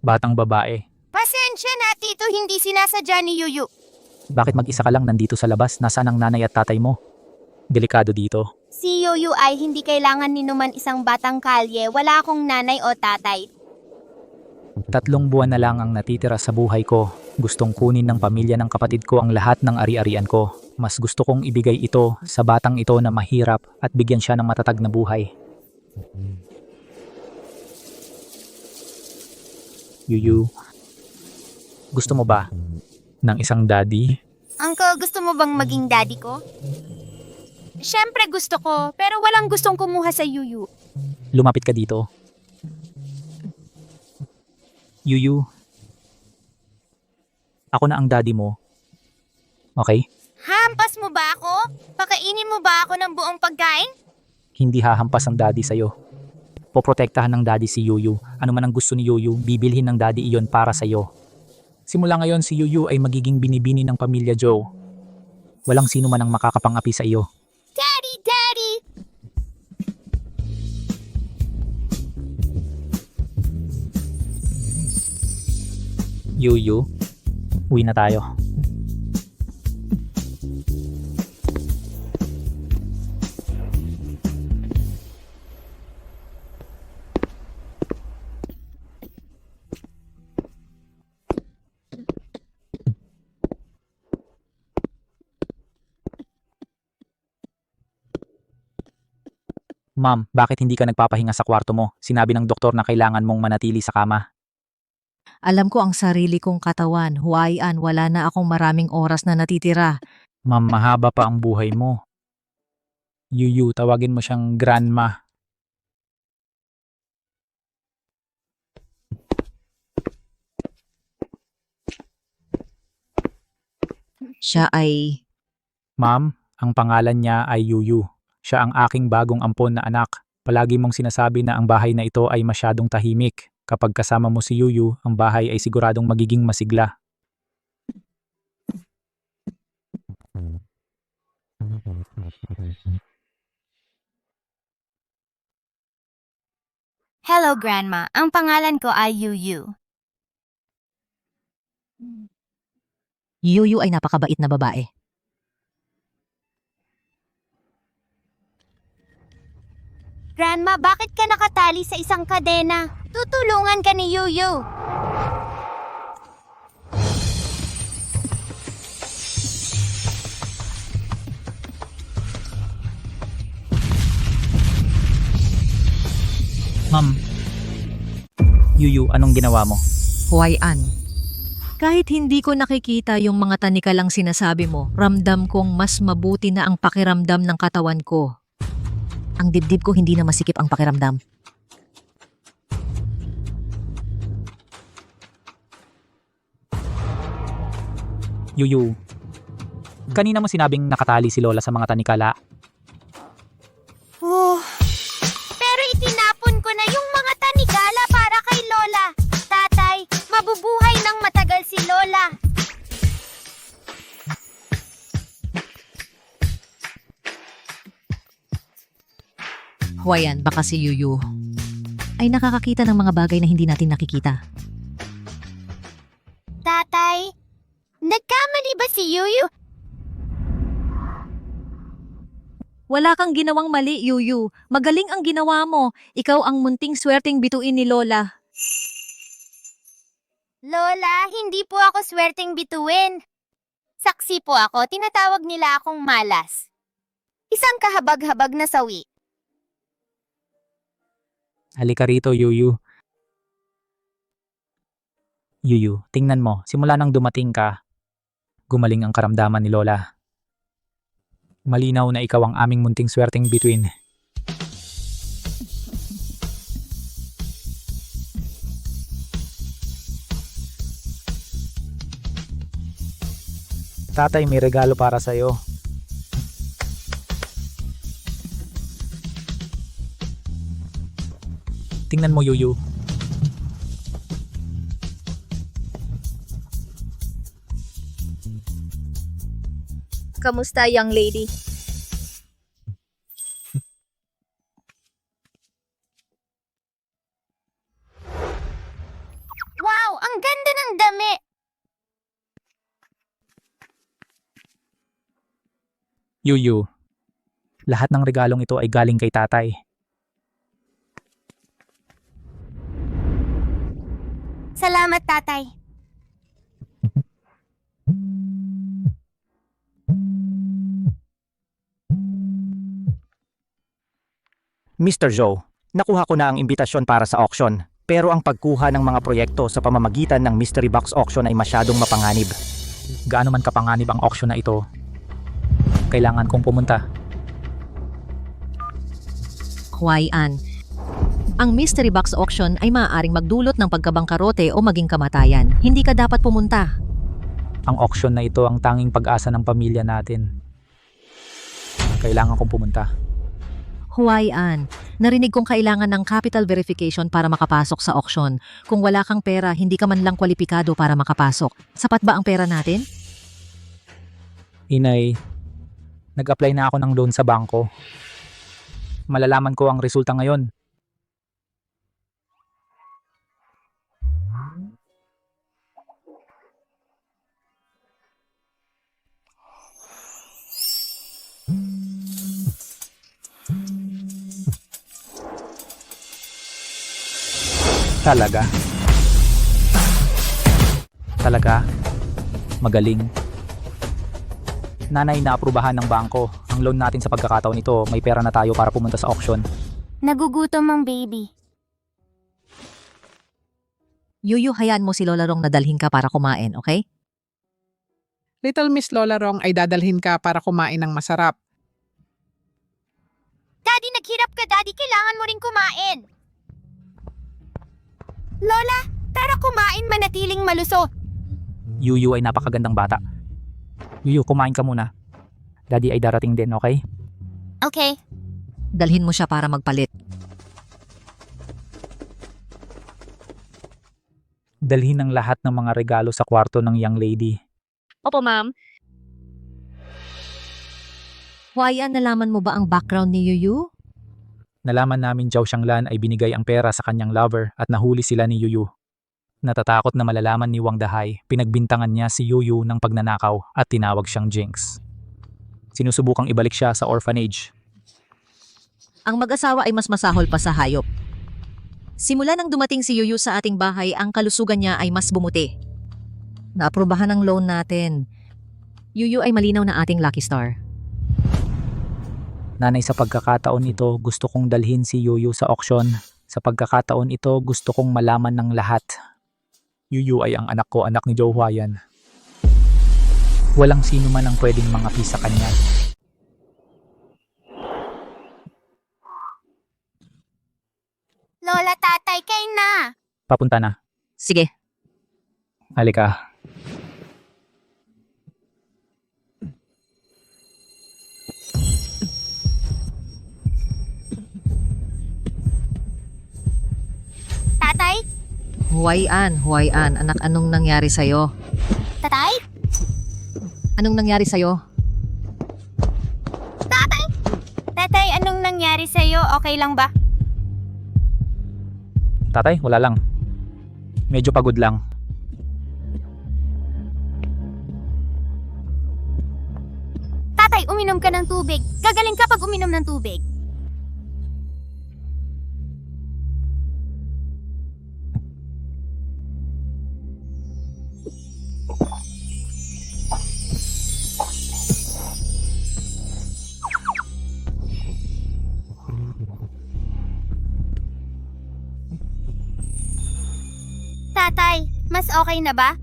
batang babae. Pasensya na, Tito, hindi sinasadya ni Yuyu. Bakit mag-isa ka lang nandito sa labas? Nasaan ang nanay at tatay mo? Delikado dito. Si Yuyu ay hindi kailangan ninuman isang batang kalye, wala akong nanay o tatay. 3 buwan na lang ang natitira sa buhay ko. Gustong kunin ng pamilya ng kapatid ko ang lahat ng ari-arian ko. Mas gusto kong ibigay ito sa batang ito na mahirap at bigyan siya ng matatag na buhay. Yuyu, gusto mo ba ng isang daddy? Uncle, gusto mo bang maging daddy ko? Siyempre gusto ko, pero walang gustong kumuha sa Yuyu. Lumapit ka dito. Yuyu, ako na ang daddy mo. Okay? Hampas mo ba ako? Pakainin mo ba ako ng buong pagkain? Hindi hahampas ang daddy sa'yo. Poprotektahan ng daddy si Yuyu. Ano man ang gusto ni Yuyu, bibilhin ng daddy iyon para sa'yo. Simula ngayon si Yuyu ay magiging binibini ng pamilya Joe. Walang sino man ang makakapangapi sa iyo. Daddy, Daddy! Yuyu, uwi na tayo. Ma'am, bakit hindi ka nagpapahinga sa kwarto mo? Sinabi ng doktor na kailangan mong manatili sa kama. Alam ko ang sarili kong katawan, huwaian, wala na akong maraming oras na natitira. Ma'am, mahaba pa ang buhay mo. Yuyu, tawagin mo siyang grandma. Siya ay... Ma'am, ang pangalan niya ay Yuyu. Siya ang aking bagong ampon na anak. Palagi mong sinasabi na ang bahay na ito ay masyadong tahimik. Kapag kasama mo si Yuyu, ang bahay ay siguradong magiging masigla. Hello, Grandma. Ang pangalan ko ay Yuyu. Yuyu ay napakabait na babae. Grandma, bakit ka nakatali sa isang kadena? Tutulungan ka ni Yuyu. Ma'am, Yuyu, anong ginawa mo? Huwaian. Kahit hindi ko nakikita yung mga tanikalang sinasabi mo, ramdam kong mas mabuti na ang pakiramdam ng katawan ko. Ang dibdib ko hindi na masikip ang pakiramdam. Yuyu, kanina mo sinabing nakatali si Lola sa mga tanikala. Pero itinapon ko na yung mga tanikala para kay Lola. Tatay, mabubuhay ng matagal si Lola. Huwaian, baka si Yuyu ay nakakakita ng mga bagay na hindi natin nakikita. Tatay, nagkamali ba si Yuyu? Wala kang ginawang mali, Yuyu. Magaling ang ginawa mo. Ikaw ang munting swerteng bituin ni Lola. Lola, hindi po ako swerteng bituin. Saksi po ako, tinatawag nila akong malas. Isang kahabag-habag na sawi. Halika rito, Yuyu. Yuyu, tingnan mo, simula nang dumating ka, gumaling ang karamdaman ni Lola. Malinaw na ikaw ang aming munting swerteng bituin. Tatay, may regalo para sa'yo. Tingnan mo, Yuyu. Kamusta, young lady? Wow! Ang ganda ng dami! Yuyu, lahat ng regalong ito ay galing kay tatay. Salamat, tatay. Mr. Zhou, nakuha ko na ang imbitasyon para sa auction, pero ang pagkuha ng mga proyekto sa pamamagitan ng mystery box auction ay masyadong mapanganib. Gaano man kapanganib ang auction na ito, kailangan kong pumunta. Huayan. Ang mystery box auction ay maaaring magdulot ng pagkabangkarote o maging kamatayan. Hindi ka dapat pumunta. Ang auction na ito ang tanging pag-asa ng pamilya natin. Kailangan kong pumunta. Huayan. Narinig kong kailangan ng capital verification para makapasok sa auction. Kung wala kang pera, hindi ka man lang kwalipikado para makapasok. Sapat ba ang pera natin? Inay, nag-apply na ako ng loan sa bangko. Malalaman ko ang resulta ngayon. Talaga? Talaga? Magaling. Nanay, naaprubahan ng bangko. Ang loan natin sa pagkakataon ito, may pera na tayo para pumunta sa auction. Nagugutom ang baby. Yuyu, hayaan mo si Lola Rong na dalhin ka para kumain, okay? Little Miss Lola Rong ay dadalhin ka para kumain ng masarap. Daddy, naghirap ka, Daddy. Kailangan mo rin kumain. Lola, tara kumain, manatiling malusot. Yuyu ay napakagandang bata. Yuyu, kumain ka muna. Daddy ay darating din, okay? Okay. Dalhin mo siya para magpalit. Dalhin ang lahat ng mga regalo sa kwarto ng young lady. Opo, ma'am. Huayan, nalaman mo ba ang background ni Yuyu? Nalaman namin Zhao Xianglan ay binigay ang pera sa kanyang lover at nahuli sila ni Yuyu. Natatakot na malalaman ni Wang Dahai, pinagbintangan niya si Yuyu ng pagnanakaw at tinawag siyang Jinx. Sinusubukang ibalik siya sa orphanage. Ang mag-asawa ay mas masahol pa sa hayop. Simula nang dumating si Yuyu sa ating bahay, ang kalusugan niya ay mas bumuti. Naaprubahan ang loan natin. Yuyu ay malinaw na ating lucky star. Nanay, sa pagkakataon ito, gusto kong dalhin si Yuyu sa auction. Sa pagkakataon ito, gusto kong malaman ng lahat. Yuyu ay ang anak ko, anak ni Zhou Huayan. Walang sino man ang pwedeng mangapi sa kanya. Lola, tatay, kain na. Papunta na. Sige, Halika. Tatay? Huayan, anak, anong nangyari sa'yo? Tatay? Anong nangyari sa'yo? Tatay? Tatay, anong nangyari sa'yo? Okay lang ba? Tatay, wala lang. Medyo pagod lang. Tatay, uminom ka ng tubig. Gagaling ka pag uminom ng tubig. Tatay, mas okay na ba?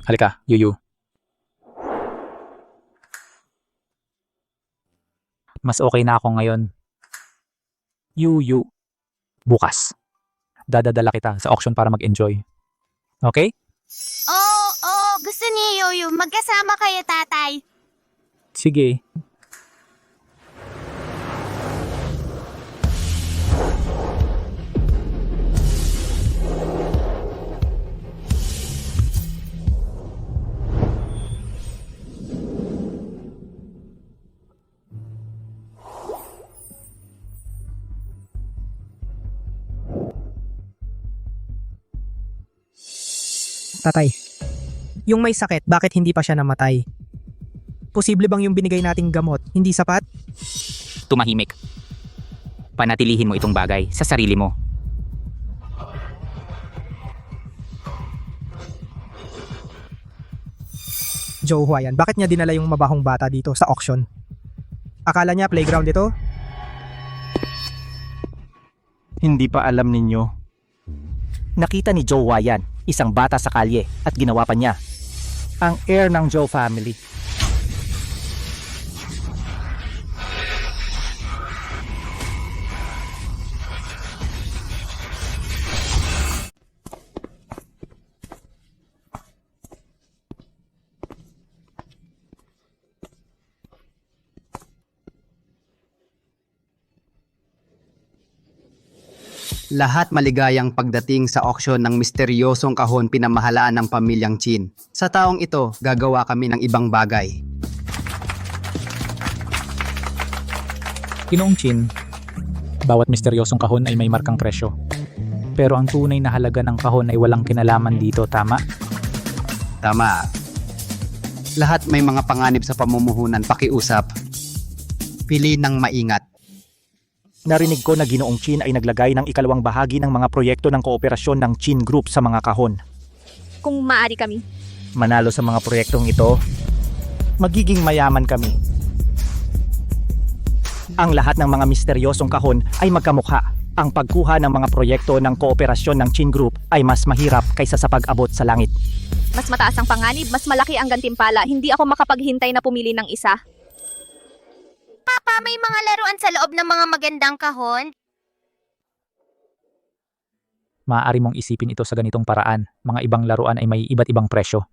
Halika, Yuyu. Mas okay na ako ngayon. Yuyu. Bukas. Dadadala kita sa auction para mag-enjoy. Okay? Oo, gusto ni Yoyo. Magkasama kayo, tatay. Sige. Tatay, yung may sakit, bakit hindi pa siya namatay? Posible bang yung binigay nating gamot hindi sapat? Tumahimik. Panatilihin mo itong bagay sa sarili mo. Joe Huayan, bakit niya dinala yung mabahong bata dito sa auction? Akala niya playground ito? Hindi pa alam ninyo. Nakita ni Joe Wayan, isang bata sa kalye, at ginawa pa niya. Ang heir ng Joe family. Lahat maligayang pagdating sa auksyon ng misteryosong kahon pinamahalaan ng pamilyang Chin. Sa taong ito, gagawa kami ng ibang bagay. Ginoong Chin, bawat misteryosong kahon ay may markang presyo. Pero ang tunay na halaga ng kahon ay walang kinalaman dito, tama? Tama. Lahat may mga panganib sa pamumuhunan, pakiusap. Pili ng maingat. Narinig ko na Ginoong Chin ay naglagay ng ikalawang bahagi ng mga proyekto ng kooperasyon ng Chin Group sa mga kahon. Kung maaari kami. Manalo sa mga proyektong ito, magiging mayaman kami. Ang lahat ng mga misteryosong kahon ay magkamukha. Ang pagkuha ng mga proyekto ng kooperasyon ng Chin Group ay mas mahirap kaysa sa pag-abot sa langit. Mas mataas ang panganib, mas malaki ang gantimpala. Hindi ako makapaghintay na pumili ng isa. Papa, may mga laruan sa loob ng mga magandang kahon? Maaari mong isipin ito sa ganitong paraan. Mga ibang laruan ay may iba't ibang presyo.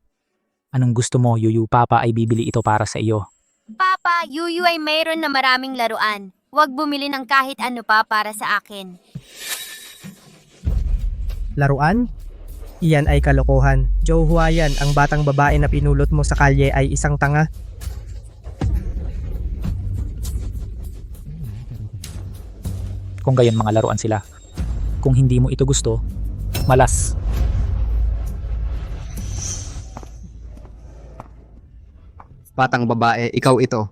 Anong gusto mo, Yuyu? Papa ay bibili ito para sa iyo. Papa, Yuyu ay mayroon na maraming laruan. Huwag bumili ng kahit ano pa para sa akin. Laruan? Iyan ay kalokohan. Joe Huayan, ang batang babae na pinulot mo sa kalye ay isang tanga. Kung gayon mga laruan sila. Kung hindi mo ito gusto, malas. Batang babae, ikaw ito.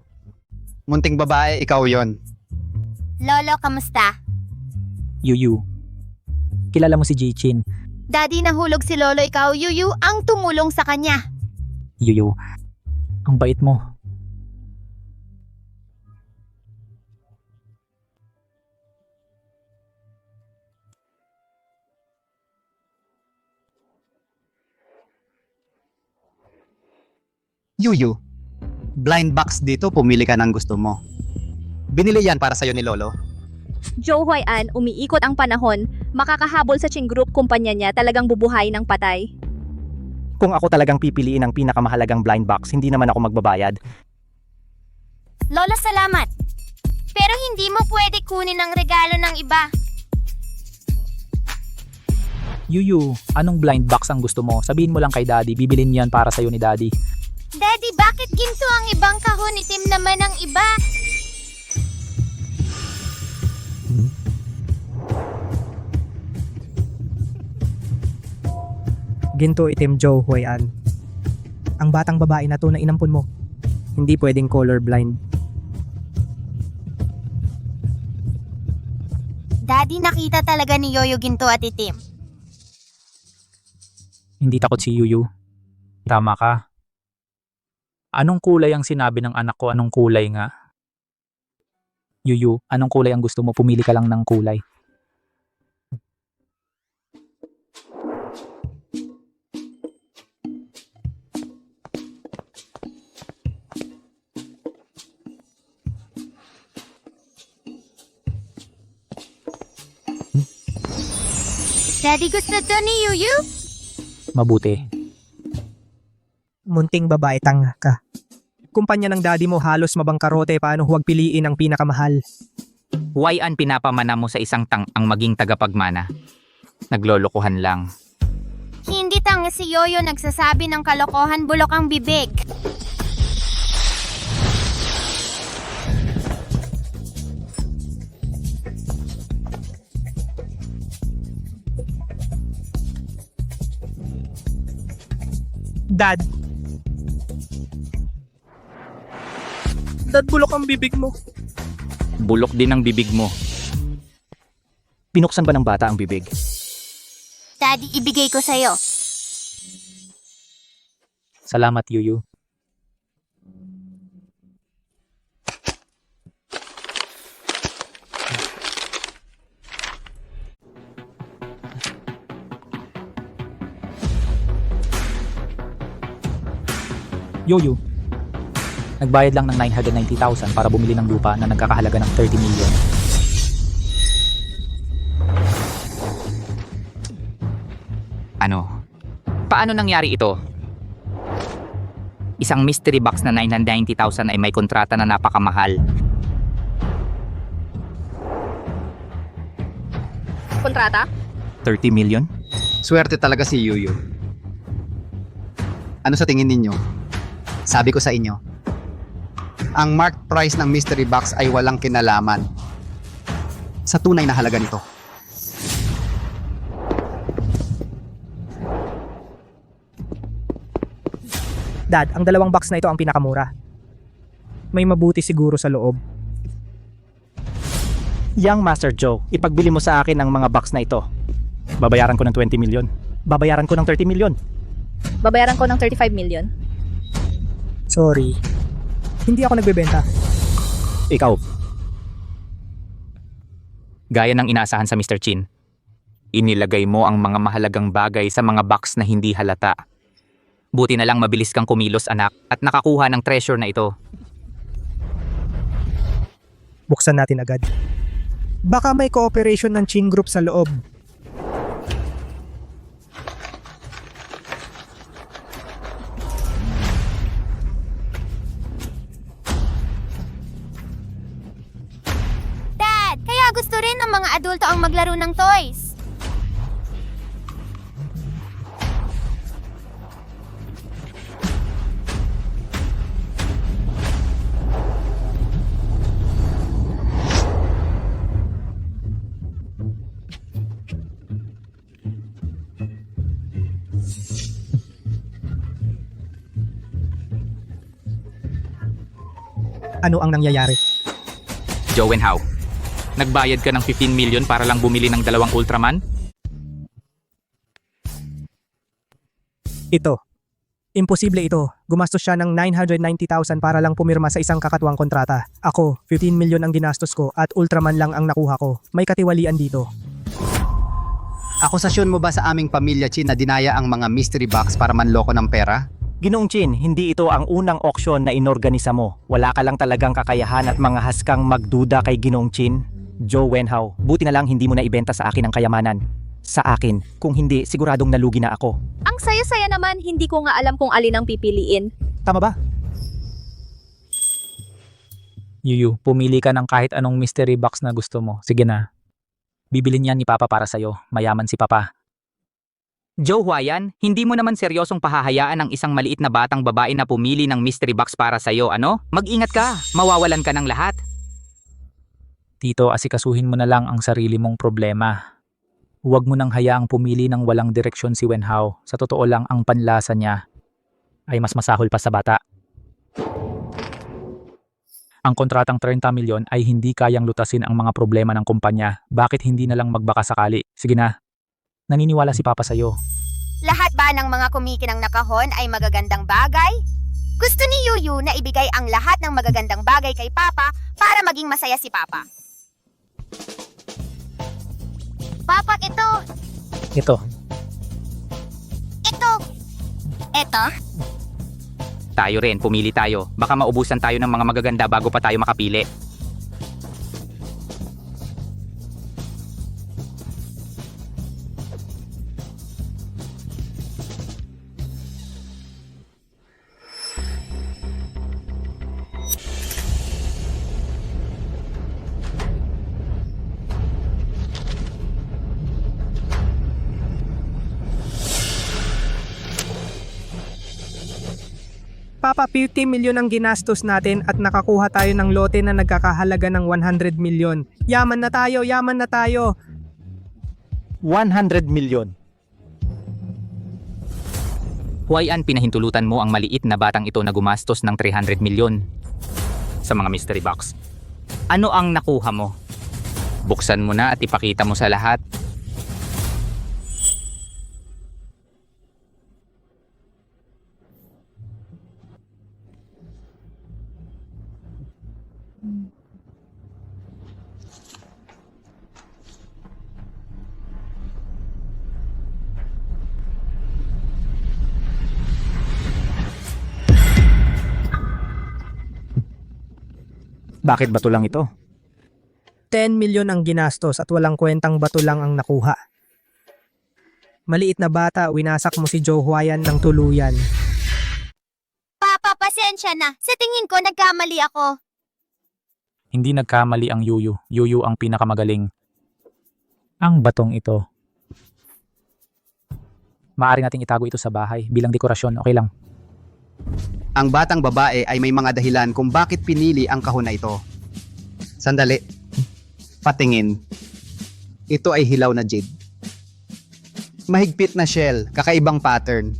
Munting babae, ikaw yon. Lolo, kamusta? Yuyu. Kilala mo si Ji-Chin. Daddy, nahulog si Lolo, ikaw, Yuyu, ang tumulong sa kanya. Yuyu. Ang bait mo. Yuyu, blind box dito, pumili ka ng gusto mo. Binili yan para sa'yo ni Lolo. Joe Huayan, umiikot ang panahon. Makakahabol sa Chin Group kumpanya niya, talagang bubuhay ng patay. Kung ako talagang pipiliin ang pinakamahalagang blind box, hindi naman ako magbabayad. Lolo, salamat. Pero hindi mo pwede kunin ang regalo ng iba. Yuyu, anong blind box ang gusto mo? Sabihin mo lang kay Daddy, bibilin yan para sa'yo ni Daddy. Daddy, bakit ginto ang ibang kahon? Itim naman ang iba. Ginto itim Joe Huayan. Ang batang babae na to na inampun mo. Hindi pwedeng colorblind. Daddy, nakita talaga ni Yoyo ginto at itim. Hindi takot si Yuyu. Tama ka. Anong kulay ang sinabi ng anak ko? Anong kulay nga? Yuyu, anong kulay ang gusto mo? Pumili ka lang ng kulay. Daddy, gusto to ni Yuyu? Mabuti. Munting babae, tanga ka. Kumpanya ng daddy mo halos mabangkarote, paano huwag piliin ang pinakamahal? Huwayan pinapamana mo sa isang ang maging tagapagmana. Naglolokohan lang. Hindi tanga si Yoyo, nagsasabi ng kalokohan, bulok ang bibig. Dad. Dad, bulok ang bibig mo. Bulok din ang bibig mo. Binuksan ba ng bata ang bibig? Daddy, ibigay ko sa'yo. Salamat, Yuyu. Yuyu, nagbayad lang ng 990,000 para bumili ng lupa na nagkakahalaga ng 30 million. Ano? Paano nangyari ito? Isang mystery box na 990,000 ay may kontrata na napakamahal. Kontrata? 30 million? Swerte talaga si Yuyu. Ano sa tingin ninyo? Sabi ko sa inyo, ang marked price ng mystery box ay walang kinalaman sa tunay na halaga nito. Dad, ang dalawang box na ito ang pinakamura. May mabuti siguro sa loob. Young Master Joe, ipagbili mo sa akin ang mga box na ito. Babayaran ko ng 20 million. Babayaran ko ng 30 million. Babayaran ko ng 35 million. Sorry. Hindi ako nagbebenta. Ikaw, Gaya ng inaasahan sa Mr. Chin, inilagay mo ang mga mahalagang bagay sa mga box na hindi halata. Buti na lang mabilis kang kumilos, anak, at nakakuha ng treasure na ito. Buksan natin agad. Baka may cooperation ng Chin Group sa loob. Dad, kaya gusto rin ng mga adulto ang maglaro ng toys. Ano ang nangyayari? Joe and How, nagbayad ka ng 15 million para lang bumili ng 2 Ultraman? Ito. Imposible ito. Gumastos siya ng 990,000 para lang pumirma sa isang kakatuwang kontrata. Ako, 15 million ang ginastos ko at Ultraman lang ang nakuha ko. May katiwalian dito. Akusasyon mo ba sa aming pamilya, Chin, na dinaya ang mga mystery box para manloko ng pera? Ginoong Chin, hindi ito ang unang auction na inorganisa mo. Wala ka lang talagang kakayahan at mga haskang magduda kay Ginoong Chin. Joe Wenhao, buti na lang hindi mo na ibenta sa akin ang kayamanan. Sa akin, kung hindi, siguradong nalugi na ako. Ang saya-saya naman, hindi ko nga alam kung alin ang pipiliin. Tama ba? Yuyu, pumili ka ng kahit anong mystery box na gusto mo. Sige na. Bibilin yan ni Papa para sa'yo. Mayaman si Papa. Joe Huayan, hindi mo naman seryosong pahahayaan ang isang maliit na batang babae na pumili ng mystery box para sa'yo, ano? Mag-ingat ka, mawawalan ka ng lahat. Tito, asikasuhin mo na lang ang sarili mong problema. Huwag mo nang hayaang pumili ng walang direksyon si Wenhao. Sa totoo lang, ang panlasa niya ay mas masahol pa sa bata. Ang kontratang 30 milyon ay hindi kayang lutasin ang mga problema ng kumpanya. Bakit hindi na lang magbaka sakali? Sige na. Naniniwala si Papa sa'yo. Lahat ba ng mga kumikinang na kahon ay magagandang bagay? Gusto ni Yuyu na ibigay ang lahat ng magagandang bagay kay Papa para maging masaya si Papa. Papa, ito. Ito. Ito. Ito. Tayo rin, pumili tayo. Baka maubusan tayo ng mga magaganda bago pa tayo makapili. Papa, 50 milyon ang ginastos natin at nakakuha tayo ng lote na nagkakahalaga ng 100 milyon. Yaman na tayo, yaman na tayo. 100 million. Huayan, pinahintulutan mo ang maliit na batang ito na gumastos ng 300 milyon sa mga mystery box. Ano ang nakuha mo? Buksan mo na at ipakita mo sa lahat. Bakit bato lang ito? 10 milyon ang ginastos at walang kwentang bato lang ang nakuha. Maliit na bata, winasak mo si Joe Huayan ng tuluyan. Papa, pasensya na. Sa tingin ko, nagkamali ako. Hindi nagkamali ang Yuyu. Yuyu ang pinakamagaling. Ang batong ito. Maaari nating itago ito sa bahay bilang dekorasyon. Okay lang. Ang batang babae ay may mga dahilan kung bakit pinili ang kahon na ito. Sandali. Patingin. Ito ay hilaw na jade. Mahigpit na shell, kakaibang pattern.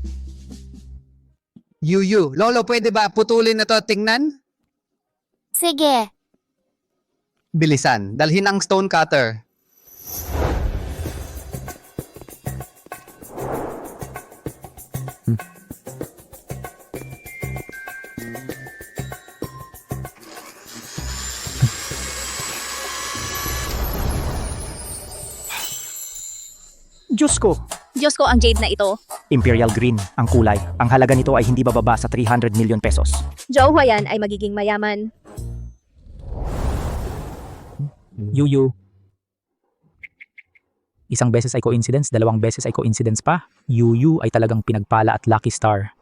Yuyu, Lolo, pwede ba putulin na to tingnan? Sige. Bilisan, dalhin ang stone cutter. Diyos ko! Diyos ko, ang jade na ito. Imperial Green ang kulay. Ang halaga nito ay hindi bababa sa 300 million pesos. Joe Huayan ay magiging mayaman. Yuyu. Isang beses ay coincidence, dalawang beses ay coincidence pa. Yuyu ay talagang pinagpala at lucky star.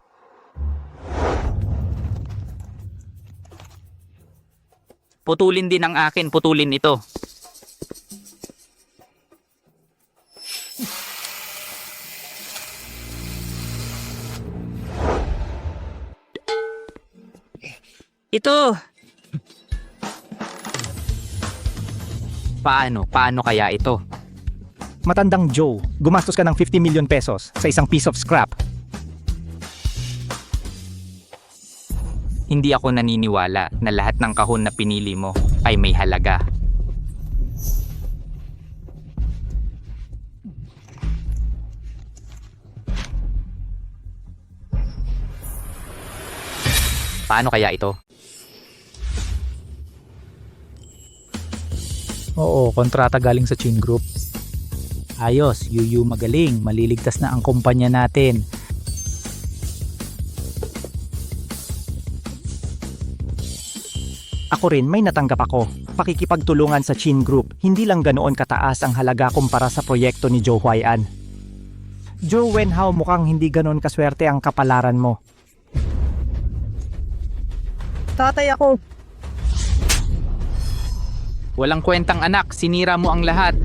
Putulin din ang akin, putulin ito. Ito! Paano kaya ito? Matandang Joe, gumastos ka ng 50 million pesos sa isang piece of scrap. Hindi ako naniniwala na lahat ng kahon na pinili mo ay may halaga. Paano kaya ito? Oo, kontrata galing sa Chin Group. Ayos, Yuyu magaling. Maliligtas na ang kumpanya natin. Ako rin may natanggap ako. Pakikipagtulungan sa Chin Group, hindi lang ganoon kataas ang halaga kumpara sa proyekto ni Joe Huayan. Joe Wenhao, mukhang hindi ganoon kaswerte ang kapalaran mo. Tatay ako! Walang kwentang anak, sinira mo ang lahat.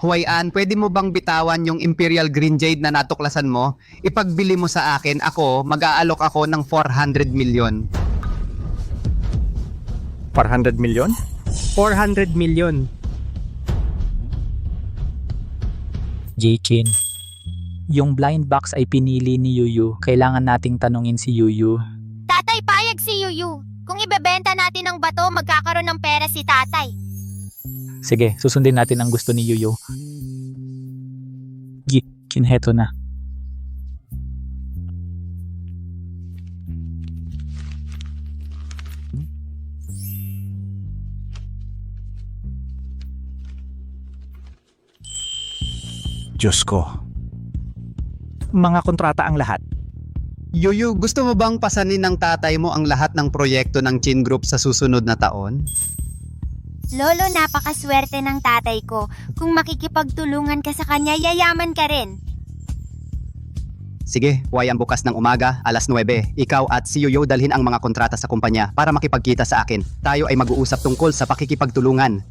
Huayan, pwede mo bang bitawan yung Imperial Green Jade na natuklasan mo? Ipagbili mo sa akin, ako, mag-aalok ako ng 400 million. 400 million? 400 million. J-Chin. Yung blind box ay pinili ni Yuyu. Kailangan nating tanungin si Yuyu. Tatay, payag si Yuyu. Kung ibebenta natin ang bato, magkakaroon ng pera si tatay. Sige, susundin natin ang gusto ni Yuyu. J-Chin, heto na. Diyos ko. Mga kontrata ang lahat. Yuyu, gusto mo bang pasanin ng tatay mo ang lahat ng proyekto ng Chin Group sa susunod na taon? Lolo, napakaswerte ng tatay ko. Kung makikipagtulungan ka sa kanya, yayaman ka rin. Sige, Huayan, bukas ng umaga, alas 9. Ikaw at si Yuyu dalhin ang mga kontrata sa kumpanya para makipagkita sa akin. Tayo ay mag-uusap tungkol sa pakikipagtulungan.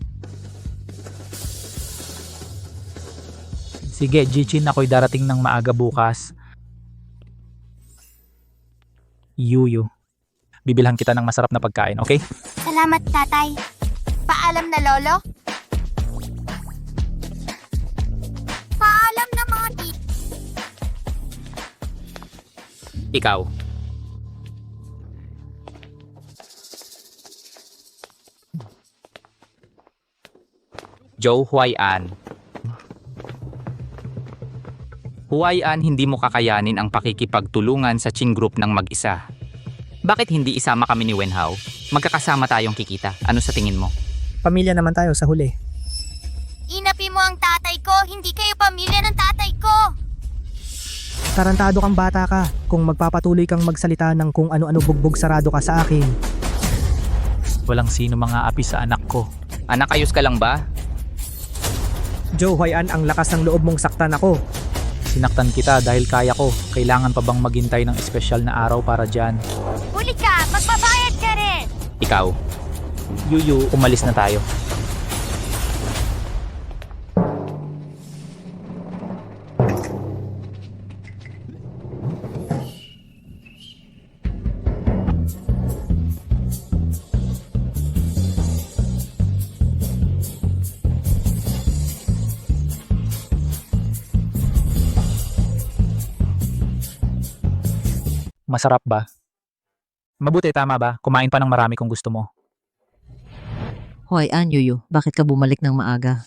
Sige, J-Chin, ako'y darating ng maaga bukas. Yuyu. Bibilhan kita ng masarap na pagkain, okay? Salamat, tatay. Paalam na, Lolo. Paalam na, mga Ikaw. Joe Huayan. Huayan, hindi mo kakayanin ang pakikipagtulungan sa Qing Group ng mag-isa. Bakit hindi isama kami ni Wenhao? Magkakasama tayong kikita. Ano sa tingin mo? Pamilya naman tayo sa huli. Inapi mo ang tatay ko, hindi kayo pamilya ng tatay ko. Tarantado kang bata ka. Kung magpapatuloy kang magsalita ng kung ano-ano bugbog sarado ka sa akin. Walang sino mga api sa anak ko. Anak, ayos ka lang ba? Joe Huayan, ang lakas ng loob mong saktan ako. Sinaktan kita dahil kaya ko. Kailangan pa bang maghintay ng espesyal na araw para dyan? Huli ka, magbabayad ka rin. Ikaw. Yuyu, umalis na tayo. Masarap ba? Mabuti, tama ba? Kumain pa ng marami kung gusto mo. Huayan, Yuyu, bakit ka bumalik ng maaga?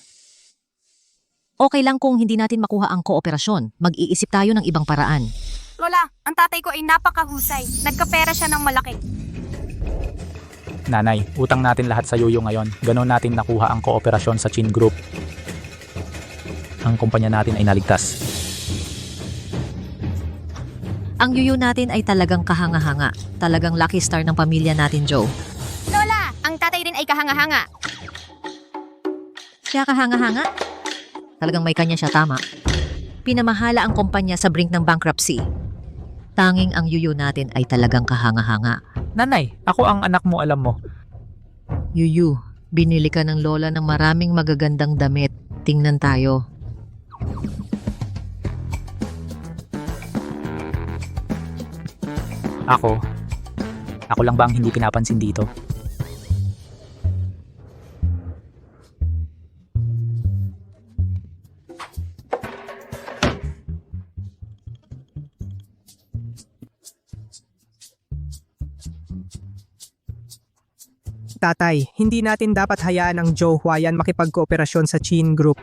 Okay lang kung hindi natin makuha ang kooperasyon. Mag-iisip tayo ng ibang paraan. Lola, ang tatay ko ay napakahusay. Nagkapera siya ng malaki. Nanay, utang natin lahat sa Yuyu ngayon. Ganon natin nakuha ang kooperasyon sa Qing Group. Ang kumpanya natin ay naligtas. Ang Yuyu natin ay talagang kahanga-hanga. Talagang lucky star ng pamilya natin, Joe. Lola, ang tatay rin ay kahanga-hanga. Siya kahanga-hanga? Talagang may kanya siya, tama. Pinamahala ang kumpanya sa brink ng bankruptcy. Tanging ang Yuyu natin ay talagang kahanga-hanga. Nanay, ako ang anak mo, alam mo. Yuyu, binili ka ng lola ng maraming magagandang damit. Tingnan tayo. Ako lang ba ang hindi pinapansin dito? Tatay, hindi natin dapat hayaan ang Joe Huayan makipagkooperasyon sa Qing Group.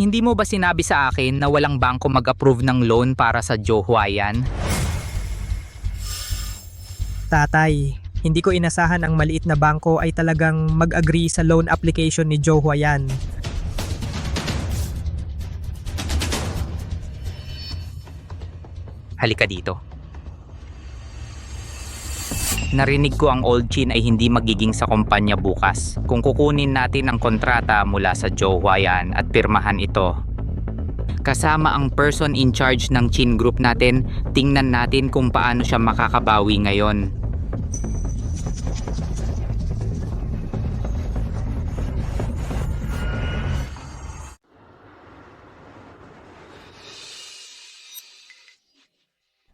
Hindi mo ba sinabi sa akin na walang bangko mag-approve ng loan para sa Joe Huayan? Tatay, hindi ko inasahan ang maliit na bangko ay talagang mag-agree sa loan application ni Joe Huayan. Halika dito. Narinig ko ang Old Chin ay hindi magiging sa kumpanya bukas. Kung kukunin natin ang kontrata mula sa Joe Huayan at pirmahan ito, kasama ang person in charge ng Chin Group natin, tingnan natin kung paano siya makakabawi ngayon.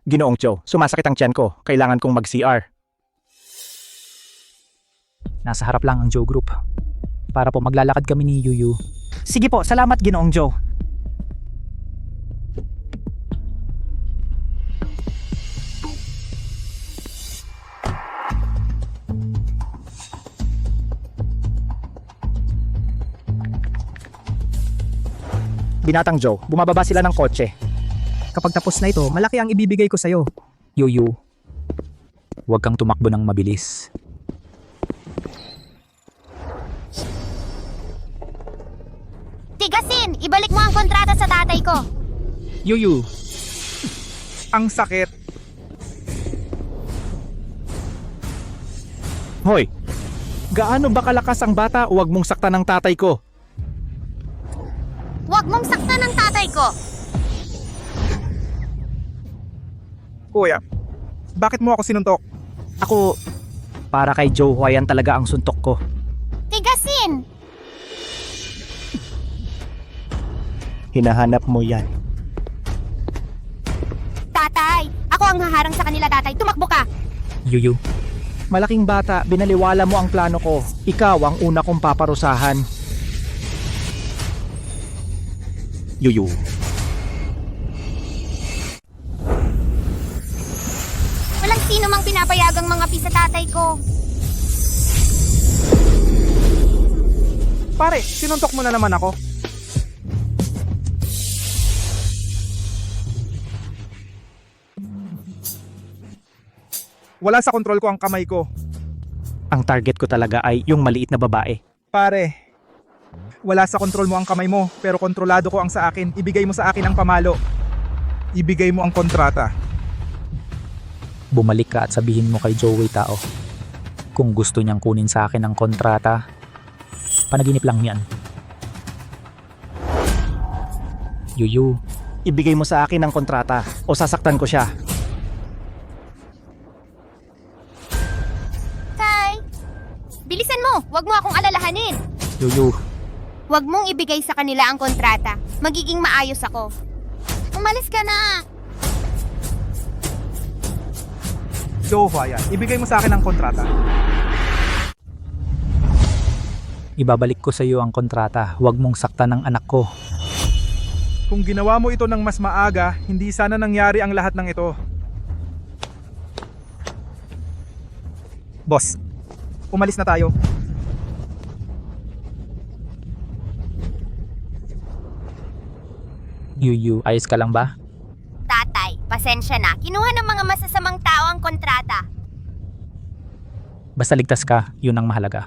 Ginoong Joe, sumasakit ang tiyan ko. Kailangan kong mag-CR. Nasa harap lang ang Joe Group. Para po maglalakad kami ni Yuyu. Sige po, salamat Ginoong Joe. Binatang Joe, bumababa sila ng kotse. Kapag tapos na ito, malaki ang ibibigay ko sa'yo. Yuyu, huwag kang tumakbo ng mabilis. Tigasin! Ibalik mo ang kontrata sa tatay ko. Yuyu, Ang sakit. Hoy, gaano ba kalakas ang bata? Huwag mong saktan ng tatay ko. Huwag mong saktan ang tatay ko. Kuya, bakit mo ako sinuntok? Ako, para kay Joe Huayan talaga ang suntok ko. Tigasin! Hinahanap mo yan. Tatay, ako ang haharang sa kanila, tatay. Tumakbo ka. Yuyu, Malaking bata, binaliwala mo ang plano ko. Ikaw ang una kong paparusahan. Yuyu. Walang sino mang pinapayagang mga sa tatay ko. Pare, sinuntok mo na naman ako. Wala sa kontrol ko ang kamay ko. Ang target ko talaga ay yung maliit na babae. Pare, wala sa kontrol mo ang kamay mo, pero kontrolado ko ang sa akin. Ibigay mo sa akin ang pamalo. Ibigay mo ang kontrata. Bumalik ka at sabihin mo kay Joey Tao. Kung gusto niyang kunin sa akin ang kontrata, panaginip lang yan. Yuyu, Ibigay mo sa akin ang kontrata o sasaktan ko siya. Tay, bilisan mo. Huwag mo akong alalahanin. Yuyu, Huwag mong ibigay sa kanila ang kontrata. Magiging maayos ako. Umalis ka na. Joe Hwayan, ibigay mo sa akin ang kontrata. ibabalik ko sa iyo ang kontrata. Huwag mong saktan ng anak ko. Kung ginawa mo ito ng mas maaga, hindi sana nangyari ang lahat ng ito. Boss, umalis na tayo. Yuyu, ayos ka lang ba? Tatay, pasensya na. Kinuha ng mga masasamang tao ang kontrata. Basta ligtas ka, yun ang mahalaga.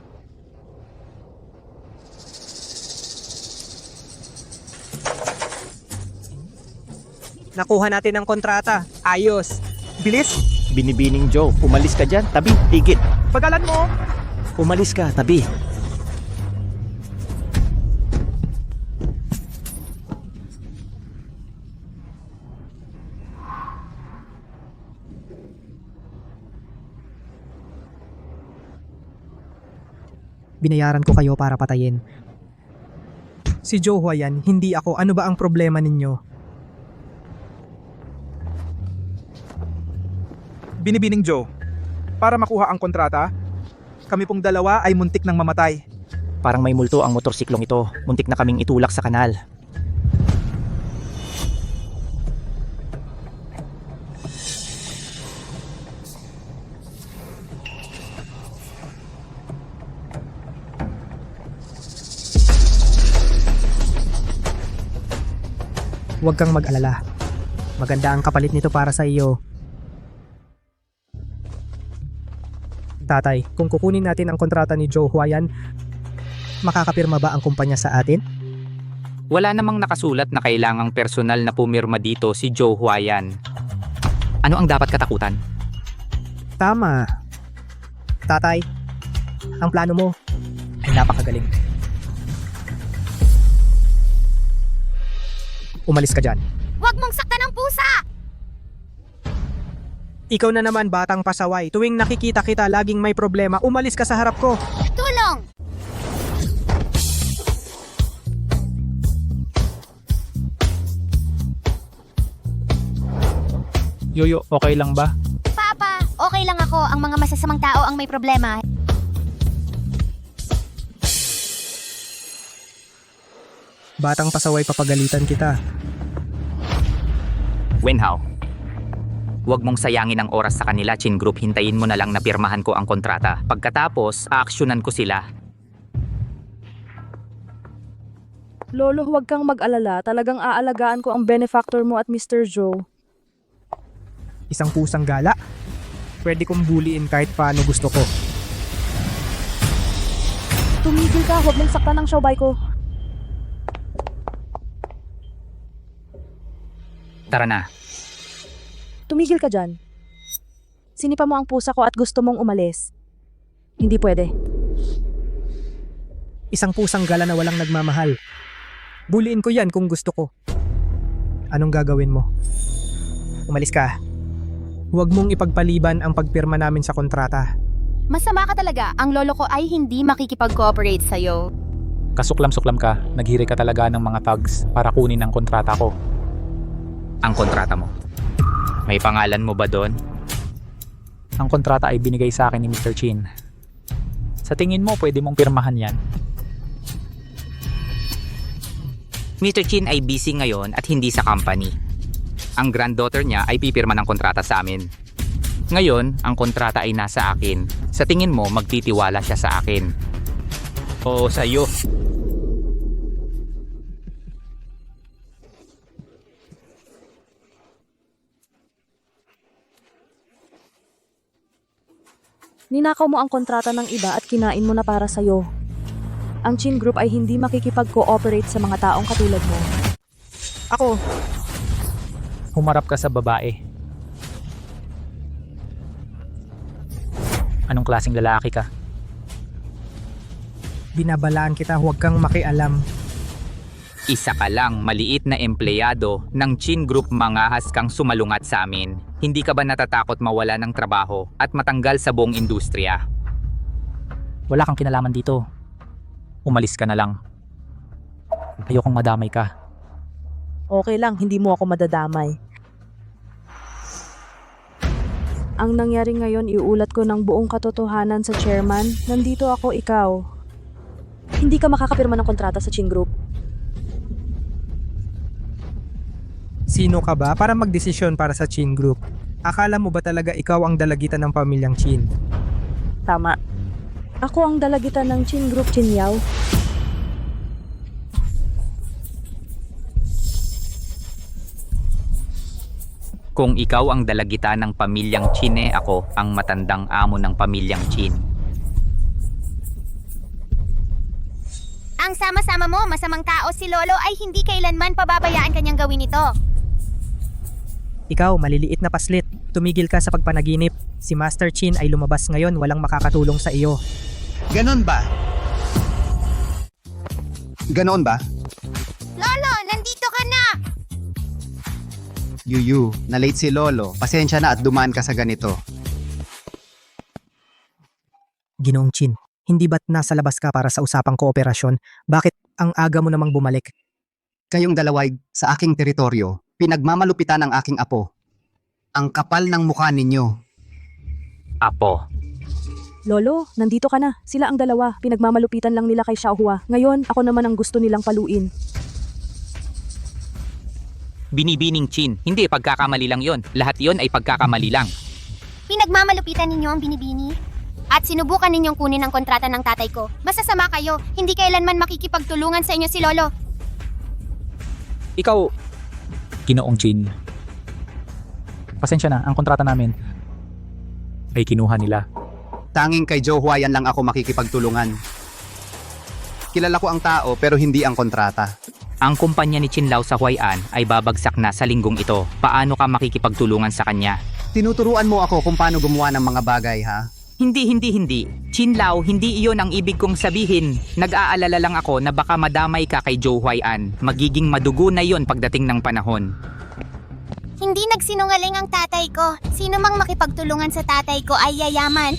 Nakuha natin ang kontrata. Ayos. Bilis. Binibining Joe, umalis ka dyan. Tabi, tigit. Pagalan mo. Umalis ka, tabi. Binayaran ko kayo para patayin. Si Joe Hwayan, hindi ako. Ano ba ang problema ninyo? Binibining Joe, para makuha ang kontrata, kami pong dalawa ay muntik ng mamatay. Parang may multo ang motorsiklong ito. Muntik na kaming itulak sa kanal. Huwag kang mag-alala. Maganda ang kapalit nito para sa iyo. Tatay, kung kukunin natin ang kontrata ni Joe Hwayan, makakapirma ba ang kumpanya sa atin? Wala namang nakasulat na kailangang personal na pumirma dito si Joe Hwayan. Ano ang dapat katakutan? Tama. Tatay, ang plano mo ay napakagaling. Umalis ka dyan. Huwag mong saktan ang pusa! Ikaw na naman batang pasaway. Tuwing nakikita kita laging may problema. Umalis ka sa harap ko. Tulong! Yuyu, okay lang ba? Papa, okay lang ako. Ang mga masasamang tao ang may problema. Batang pasaway, papagalitan kita. Wenhao, huwag mong sayangin ang oras sa kanila, Chin Group. Hintayin mo na lang na pirmahan ko ang kontrata. Pagkatapos, aaksyonan ko sila. Lolo, huwag kang mag-alala. Talagang aalagaan ko ang benefactor mo at Mr. Joe. Isang pusang gala. Pwede kong buliin kahit paano gusto ko. Tumigil ka, huwag mong saktan ang showbay ko. Tara na. Tumigil ka dyan. Sinipa mo ang pusa ko at gusto mong umalis. Hindi pwede. Isang pusang gala na walang nagmamahal. Buliin ko yan kung gusto ko. Anong gagawin mo? Umalis ka. Huwag mong ipagpaliban ang pagpirma namin sa kontrata. Masama ka talaga. Ang lolo ko ay hindi makikipag-cooperate sa'yo. Kasuklam-suklam ka, naghiri ka talaga ng mga thugs para kunin ang kontrata ko. Ang kontrata mo. May pangalan mo ba doon? Ang kontrata ay binigay sa akin ni Mr. Chin. Sa tingin mo, pwede mong pirmahan yan? Mr. Chin ay busy ngayon at hindi sa company. Ang granddaughter niya ay pipirma ng kontrata sa amin. Ngayon, ang kontrata ay nasa akin. Sa tingin mo, magtitiwala siya sa akin. Oo, sa'yo. Ninakaw mo ang kontrata ng iba at kinain mo na para sa'yo. Ang Chin Group ay hindi makikipag-cooperate sa mga taong katulad mo. Ako, Humarap ka sa babae. Anong klaseng lalaki ka? binabalaan kita, huwag kang makialam. Isa ka lang maliit na empleyado ng Chin Group, mangahas kang sumalungat sa amin. Hindi ka ba natatakot mawala ng trabaho at matanggal sa buong industriya? Wala kang kinalaman dito. Umalis ka na lang. Ayokong madamay ka. Okay lang, hindi mo ako madadamay. Ang nangyari ngayon, iulat ko ng buong katotohanan sa chairman. Nandito ako, ikaw. Hindi ka makakapirma ng kontrata sa Chin Group. Sino ka ba para magdesisyon para sa Chin Group? Akala mo ba talaga ikaw ang dalagitan ng pamilyang Chin? Tama. Ako ang dalagitan ng Chin Group, Chin Yao. Kung ikaw ang dalagitan ng pamilyang Chin, ako ang matandang amo ng pamilyang Chin. Ang sama-sama mo, masamang tao si Lolo ay hindi kailanman pababayaan kanyang gawin ito. Ikaw, maliliit na paslit. Tumigil ka sa pagpanaginip. Si Master Chin ay lumabas ngayon, walang makakatulong sa iyo. Ganon ba? Ganon ba? Lolo, nandito ka na! Yuyu, na-late si Lolo. Pasensya na at dumaan ka sa ganito. Ginoong Chin, hindi ba't nasa labas ka para sa usapang kooperasyon? Bakit ang aga mo namang bumalik? Kayong dalaway sa aking teritoryo, pinagmamalupitan ng aking apo. Ang kapal ng mukha ninyo. Apo, Lolo, nandito ka na. Sila ang dalawa. Pinagmamalupitan lang nila kay Xiaohua. Ngayon, ako naman ang gusto nilang paluin. binibining Chin, hindi pagkakamali lang yon. Lahat yon ay pagkakamali lang. Pinagmamalupitan ninyo ang binibini? At sinubukan ninyong kunin ang kontrata ng tatay ko. Masasama kayo, hindi kailanman makikipagtulungan sa inyo si Lolo. Ikaw, Ginoong Chin. Pasensya na, ang kontrata namin ay kinuha nila. Tanging kay Joe Huayan lang ako makikipagtulungan. Kilala ko ang tao pero hindi ang kontrata. Ang kumpanya ni Chin Lao sa Huayan ay babagsak na sa linggong ito. Paano ka makikipagtulungan sa kanya? Tinuturuan mo ako kung paano gumawa ng mga bagay, ha? Hindi. Chin Lao, hindi iyon ang ibig kong sabihin. Nag-aalala lang ako na baka madamay ka kay Joe Huayan. Magiging madugo na yon pagdating ng panahon. Hindi nagsinungaling ang tatay ko. Sino mang makipagtulungan sa tatay ko ay yayaman.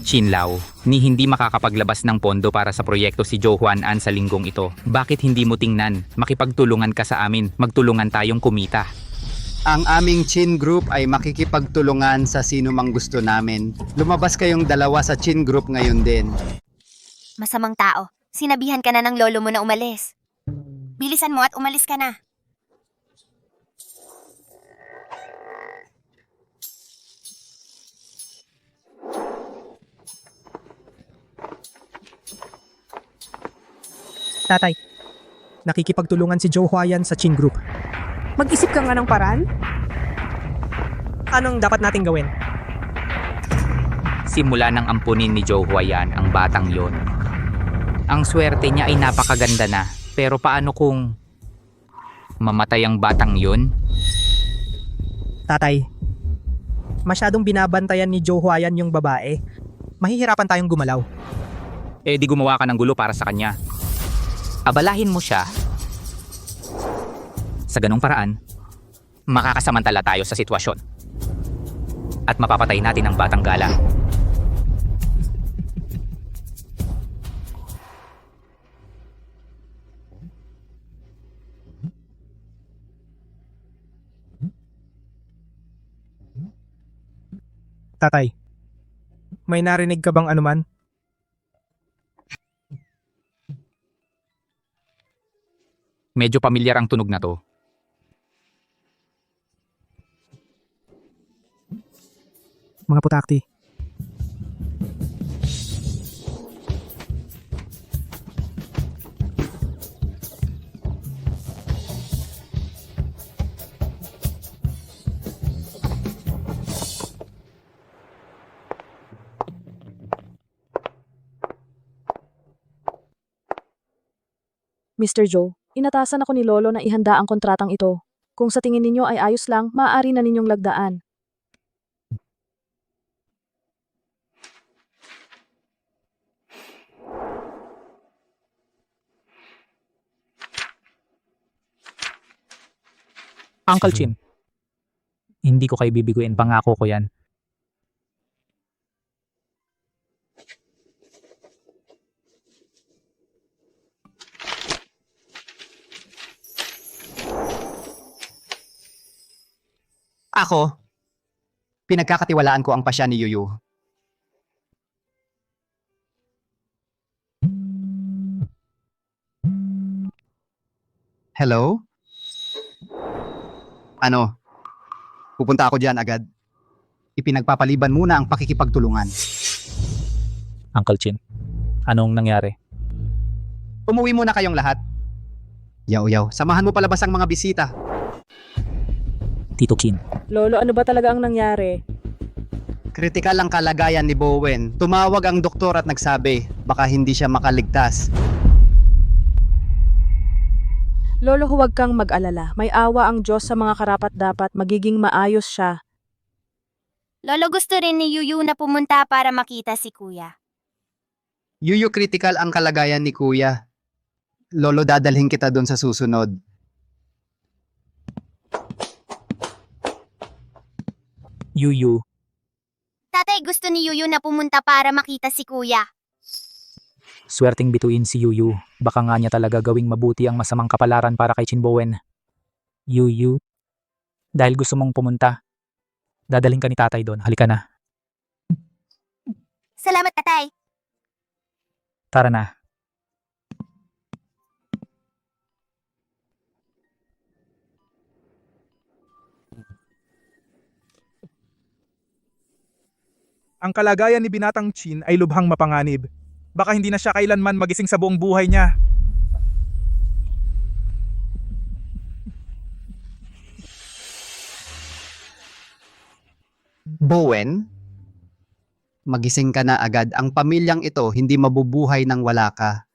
Chin Lao, ni hindi makakapaglabas ng pondo para sa proyekto si Joe Huanan sa linggong ito. Bakit hindi mo tingnan? Makipagtulungan ka sa amin. Magtulungan tayong kumita. Ang aming Chin Group ay makikipagtulungan sa sino mang gusto namin. Lumabas kayong dalawa sa Chin Group ngayon din. Masamang tao, sinabihan ka na ng lolo mo na umalis. Bilisan mo at umalis ka na. Tatay, nakikipagtulungan si Joe Huayan sa Chin Group. Mag-isip ka nga ng paraan? Anong dapat nating gawin? Simula nang ampunin ni Joe Huayan ang batang yon. Ang swerte niya ay napakaganda na. Pero paano kung mamatay ang batang yon? Tatay, masyadong binabantayan ni Joe Huayan yung babae. Mahihirapan tayong gumalaw. Eh di gumawa ka ng gulo para sa kanya. Abalahin mo siya. Sa ganong paraan, makakasamantala tayo sa sitwasyon. At mapapatay natin ang batang gala. Tatay, may narinig ka bang anuman? Medyo pamilyar ang tunog na to. Mga putakti. Mr. Joe, inatasan ako ni Lolo na ihanda ang kontratang ito. Kung sa tingin ninyo ay ayos lang, maaari na ninyong lagdaan. Uncle Chin, hindi ko kayo bibiguin. Pangako ko yan. Ako, pinagkakatiwalaan ko ang pasya ni Yuyu. Hello? Ano? Pupunta ako dyan agad. Ipinagpapaliban muna ang pakikipagtulungan. Uncle Chin, anong nangyari? Umuwi muna kayong lahat. Yaw, samahan mo palabas ang mga bisita. Tito Chin, Lolo, ano ba talaga ang nangyari? Kritikal ang kalagayan ni Bowen. Tumawag ang doktor at nagsabi, baka hindi siya makaligtas. Lolo, huwag kang mag-alala. May awa ang Diyos sa mga karapat-dapat. Magiging maayos siya. Lolo, gusto rin ni Yuyu na pumunta para makita si Kuya. Yuyu, kritikal ang kalagayan ni Kuya. Lolo, dadalhin kita doon sa susunod. Yuyu, Tatay, gusto ni Yuyu na pumunta para makita si Kuya. swerteng bituin si Yuyu. Baka nga niya talaga gawing mabuti ang masamang kapalaran para kay Chin Bowen. Yuyu, dahil gusto mong pumunta, dadalhin ka ni tatay doon. Halika na. Salamat, Tatay. Tara na. Ang kalagayan ni Binatang Chin ay lubhang mapanganib. Baka hindi na siya kailanman magising sa buong buhay niya. Bowen, magising ka na agad. Ang pamilyang ito hindi mabubuhay nang wala ka.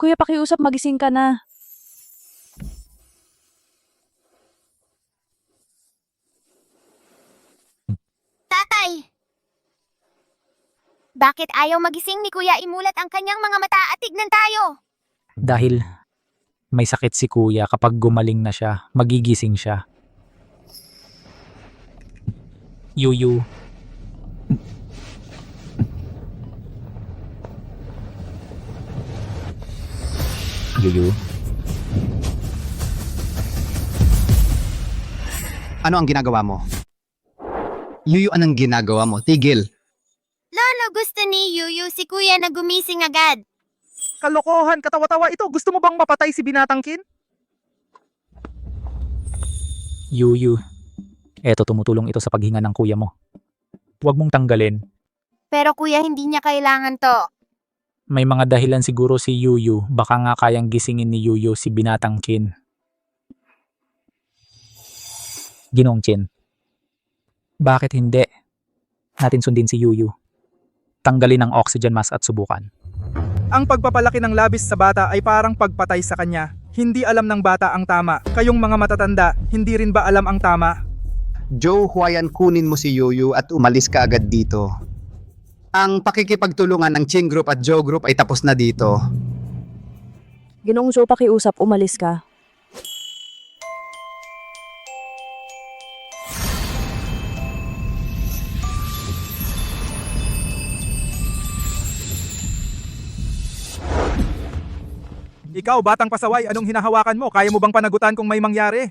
Kuya, pakiusap, magising ka na. Tatay! Bakit ayaw magising ni Kuya imulat ang kanyang mga mata at tignan tayo? Dahil may sakit si kuya, kapag gumaling na siya, magigising siya. Yuyu, Yuyu, Ano ang ginagawa mo? Yuyu, anong ginagawa mo? Tigil. Lolo, gusto ni Yuyu si Kuya na gumising agad. Kalokohan, katawa-tawa ito. Gusto mo bang mapatay si Binatang Chin? Yuyu. Eto, tumutulong ito sa paghinga ng kuya mo. Huwag mong tanggalin. Pero Kuya, hindi niya kailangan to. May mga dahilan siguro si Yuyu. Baka nga kayang gisingin ni Yuyu si Binatang Chin. Ginoong Chin. Bakit hindi? Natin sundin si Yuyu. Tanggalin ang oxygen mask at subukan. Ang pagpapalaki ng labis sa bata ay parang pagpatay sa kanya. Hindi alam ng bata ang tama. Kayong mga matatanda, hindi rin ba alam ang tama? Joe Huayan, kunin mo si Yuyu at umalis ka agad dito. Ang pakikipagtulungan ng Chin Group at Joe Group ay tapos na dito. Ginoong Joe, pakiusap, umalis ka. Ikaw, batang pasaway, anong hinahawakan mo? Kaya mo bang panagutan kung may mangyari?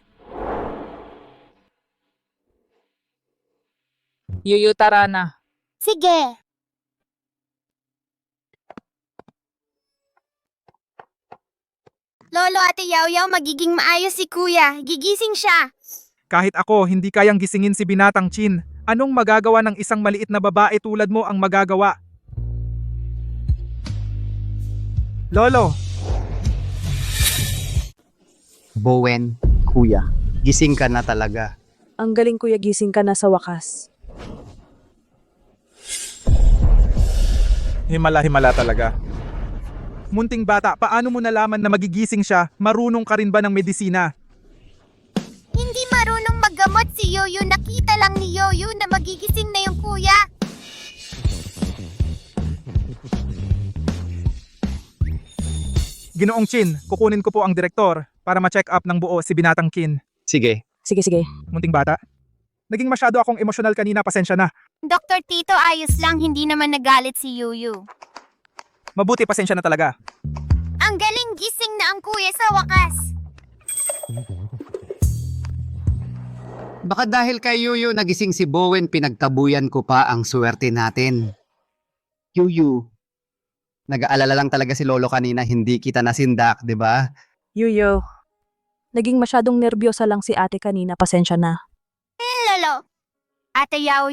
Yuyu, tara na. Sige. Lolo, Ate Yaw, magiging maayos si Kuya. Gigising siya. Kahit ako, hindi kayang gisingin si Binatang Chin. Anong magagawa ng isang maliit na babae tulad mo ang magagawa? Lolo, Bowen, kuya, gising ka na talaga. Ang galing kuya, gising ka na sa wakas. himala-himala talaga. Munting bata, paano mo nalaman na magigising siya? Marunong ka rin ba ng medisina? Hindi marunong maggamot si Yoyo. Nakita lang ni Yoyo na magigising na yung kuya. Ginoong Chin, kukunin ko po ang direktor para ma-check up ng buo si Binatang Kin. Sige, Sige, sige. Munting bata. Naging masyado akong emosyonal kanina, pasensya na. Dr. Tito, ayos lang. Hindi naman nagalit si Yoyo. Mabuti, pasensya na talaga. Ang galing, gising na ang kuya sa wakas. baka dahil kay Yuyu nagising si Bowen, pinagtabuyan ko pa ang swerte natin. Yuyu, nag-aalala lang talaga si Lolo kanina, hindi kita nasindak, di ba? Yuyo. Naging masyadong nervyosa lang si ate kanina, pasensya na. Lolo, Ate Yaw.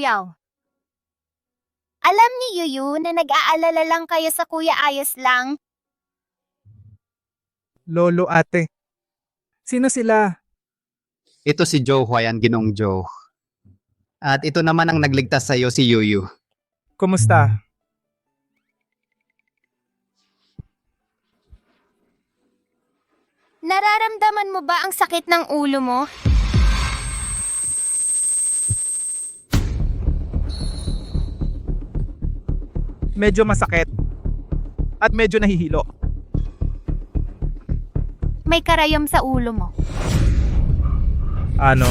Alam ni Yoyo na nag-aalala lang kayo sa kuya, ayos lang. Lolo, ate. Sino sila? Ito si Joe Huayan, Ginong Joe. At ito naman ang nagligtas sa'yo, si Yuyu. Kumusta? Nararamdaman mo ba ang sakit ng ulo mo? Medyo masakit. At medyo nahihilo. May karayom sa ulo mo. Ano?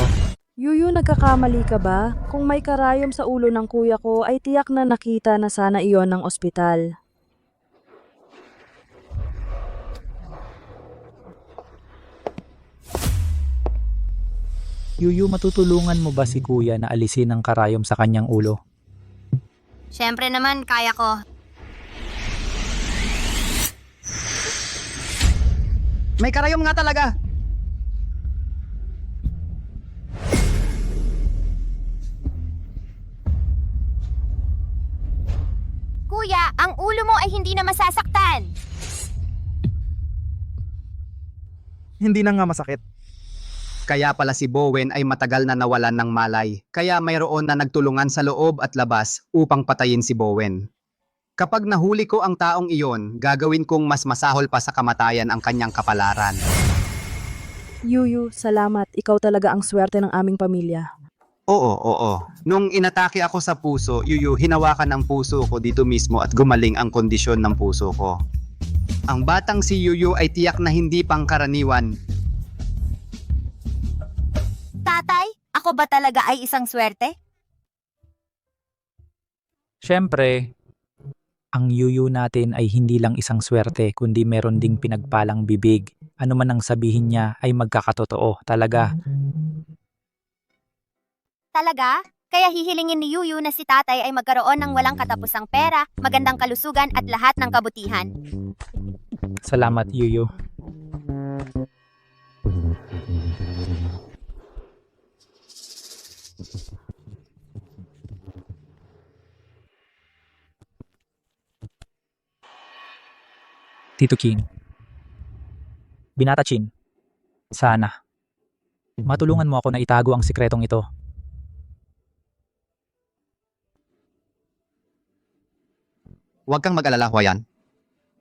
Yuyu, nagkakamali ka ba? Kung may karayom sa ulo ng kuya ko, ay tiyak na nakita na sana iyon ng ospital. Yuyu, matutulungan mo ba si kuya na alisin ang karayom sa kanyang ulo? Siyempre naman, kaya ko. May karayom nga talaga! Kuya, ang ulo mo ay hindi na masasaktan. Hindi na nga masakit. Kaya pala si Bowen ay matagal na nawalan ng malay. Kaya mayroon na nagtulungan sa loob at labas upang patayin si Bowen. Kapag nahuli ko ang taong iyon, gagawin kong mas masahol pa sa kamatayan ang kanyang kapalaran. Yuyu, salamat. Ikaw talaga ang swerte ng aming pamilya. Oo. Nung inatake ako sa puso, Yuyu, hinawakan ang puso ko dito mismo at gumaling ang kondisyon ng puso ko. Ang batang si Yuyu ay tiyak na hindi pangkaraniwan. Tatay, ako ba talaga ay isang swerte? Siyempre, ang yuyu natin ay hindi lang isang swerte kundi meron ding pinagpalang bibig. Ano man ang sabihin niya ay magkakatotoo talaga. Talaga? Kaya hihilingin ni Yuyu na si tatay ay magkaroon ng walang katapusang pera, magandang kalusugan at lahat ng kabutihan. Salamat, Yuyu. Tito King. Binata Chin. Sana. Matulungan mo ako na itago ang sikretong ito. Huwag kang mag-alala, Huayan.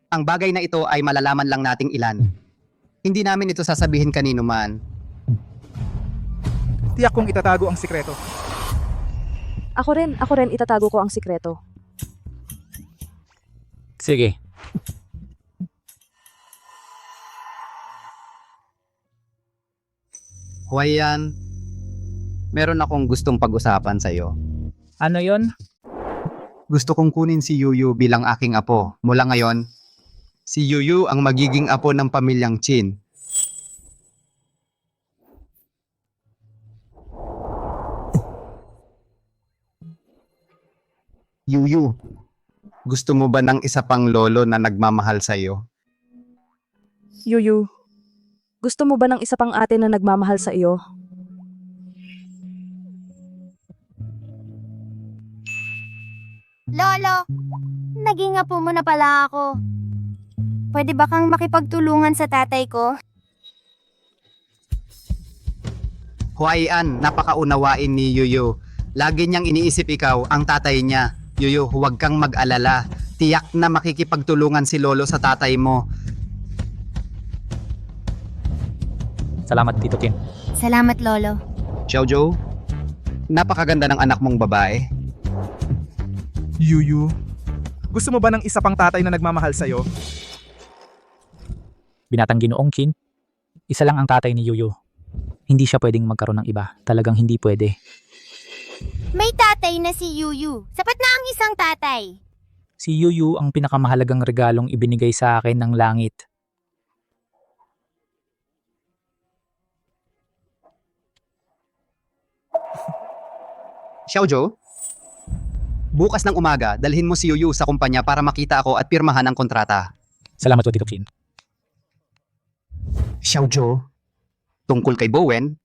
Ang bagay na ito ay malalaman lang nating ilan. Hindi namin ito sasabihin kanino man. Tiyak kong itatago ang sikreto. Ako rin, itatago ko ang sikreto. Sige. Huayan, meron akong gustong pag-usapan sa'yo. Ano yon? Gusto kong kunin si Yuyu bilang aking apo. Mula ngayon, si Yuyu ang magiging apo ng pamilyang Chin. Yuyu, gusto mo ba ng isa pang lolo na nagmamahal sa'yo? Yuyu, Gusto mo ba ng isa pang ate na nagmamahal sa iyo? Lolo, naging apo mo na pala ako. Pwede ba kang makipagtulungan sa tatay ko? Huwayan, napakaunawain ni Yuyu. Lagi niyang iniisip ikaw, ang tatay niya. Yuyu, huwag kang mag-alala. Tiyak na makikipagtulungan si Lolo sa tatay mo. Salamat, Tito Kin. Salamat, Lolo. Xiaoju, napakaganda ng anak mong babae. Yuyu, gusto mo ba ng isa pang tatay na nagmamahal sa'yo? Binatang Ginoong Chin, isa lang ang tatay ni Yuyu. Hindi siya pwedeng magkaroon ng iba. Talagang hindi pwede. May tatay na si Yuyu. Sapat na ang isang tatay. Si Yuyu ang pinakamahalagang regalong ibinigay sa akin ng langit. Xiaoju, bukas ng umaga, dalhin mo si Yuyu sa kumpanya para makita ako at pirmahan ang kontrata. Salamat po, Tito Chin. Xiaoju, tungkol kay Bowen,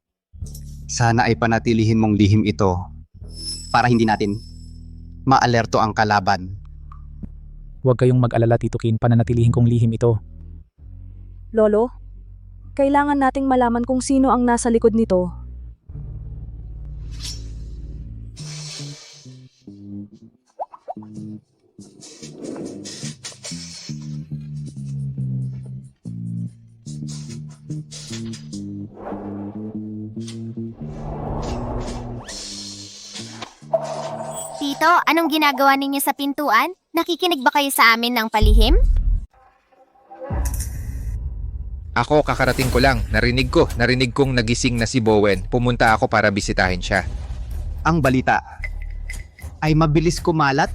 sana ay panatilihin mong lihim ito para hindi natin maalerto ang kalaban. Huwag kayong mag-alala, Tito Kin. Pananatilihin kong lihim ito. Lolo, kailangan nating malaman kung sino ang nasa likod nito. Tito, anong ginagawa ninyo sa pintuan? Nakikinig ba kayo sa amin ng palihim? Ako, kakarating ko lang. Narinig kong nagising na si Bowen. Pumunta ako para bisitahin siya. Ang balita ay mabilis kumalat.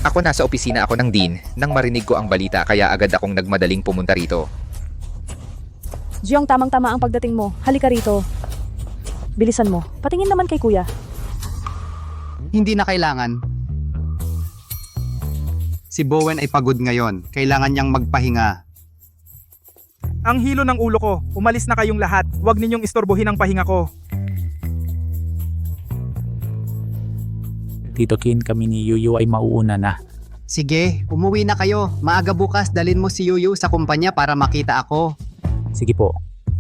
Ako nasa opisina ako ng Dean nang marinig ko ang balita kaya agad akong nagmadaling pumunta rito. Jiong, tamang-tama ang pagdating mo. Halika rito. Bilisan mo. Patingin naman kay kuya. Hindi na kailangan. Si Bowen ay pagod ngayon. Kailangan niyang magpahinga. Ang hilo ng ulo ko. Umalis na kayong lahat. Huwag ninyong istorbohin ang pahinga ko. Tito Kin, kami ni Yuyu ay mauuna na. Sige, umuwi na kayo. Maaga bukas dalhin mo si Yuyu sa kumpanya para makita ako. Sige po.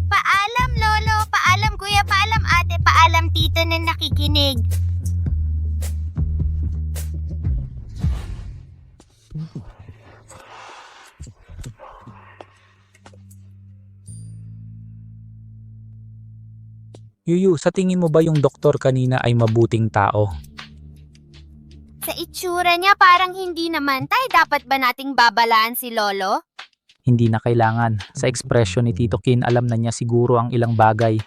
Paalam, Lolo. Paalam, Kuya. Paalam, Ate. Paalam, Tito na nakikinig. Yuyu, sa tingin mo ba yung doktor kanina ay mabuting tao? Sa itsura niya, parang hindi naman. Dapat ba nating babalaan si Lolo? Hindi na kailangan. Sa ekspresyon ni Tito Kin, alam na niya siguro ang ilang bagay.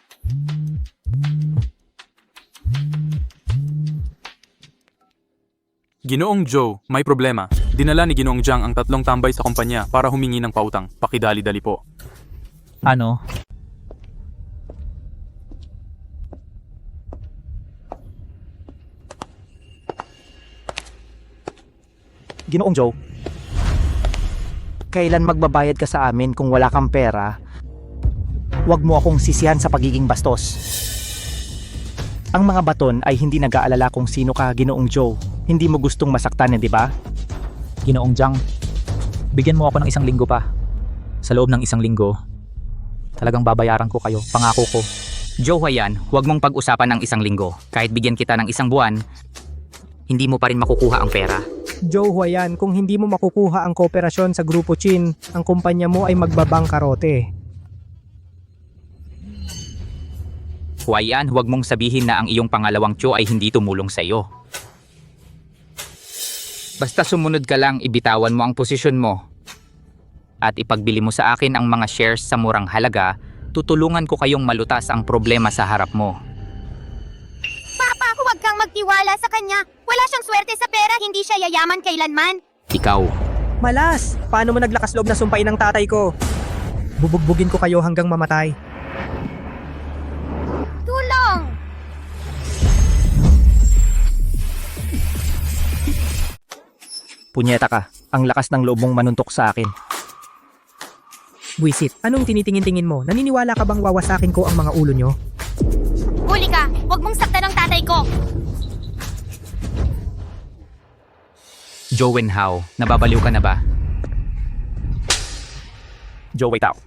Ginoong Joe, may problema. Dinala ni Ginoong Jiang ang 3 tambay sa kumpanya para humingi ng pautang. Pakidali-dali po. Ano? Ginoong Joe, kailan magbabayad ka sa amin kung wala kang pera? Huwag mo akong sisihan sa pagiging bastos. Ang mga baton ay hindi nag-aalala kung sino ka, Ginoong Joe. Hindi mo gustong masaktan, di ba? Ginoong Jiang, bigyan mo ako ng 1 linggo pa. Sa loob ng 1 linggo, talagang babayaran ko kayo. Pangako ko. Joe Huayan, huwag mong pag-usapan ng 1 linggo. Kahit bigyan kita ng 1 buwan, hindi mo pa rin makukuha ang pera. Joe Huayan, kung hindi mo makukuha ang kooperasyon sa Grupo Chin, ang kumpanya mo ay magbabangkarote. Huayan, huwag mong sabihin na ang iyong pangalawang Cho ay hindi tumulong sa iyo. Basta sumunod ka lang, ibitawan mo ang posisyon mo. At ipagbili mo sa akin ang mga shares sa murang halaga, tutulungan ko kayong malutas ang problema sa harap mo. Papa, huwag kang magtiwala sa kanya. Wala siyang swerte sa pera, hindi siya yayaman kailanman. Ikaw, Malas! Paano mo naglakas loob na sumpain ng tatay ko? Bubugbugin ko kayo hanggang mamatay. Tulong! Punyeta ka, ang lakas ng loob mong manuntok sa akin. Buisit, anong tinitingin-tingin mo? Naniniwala ka bang wawasakin ko ang mga ulo nyo? Huli ka! Huwag mong saktan ang tatay ko! Joe Wenhao, nababaliw ka na ba? Joe, wait out.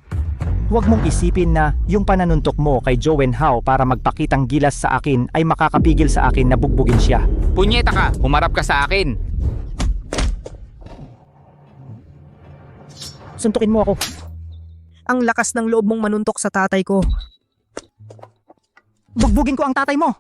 Huwag mong isipin na yung pananuntok mo kay Joe Wenhao para magpakitang gilas sa akin ay makakapigil sa akin na bugbugin siya. Punyeta ka! Humarap ka sa akin! Suntukin mo ako. Ang lakas ng loob mong manuntok sa tatay ko. Bugbugin ko ang tatay mo!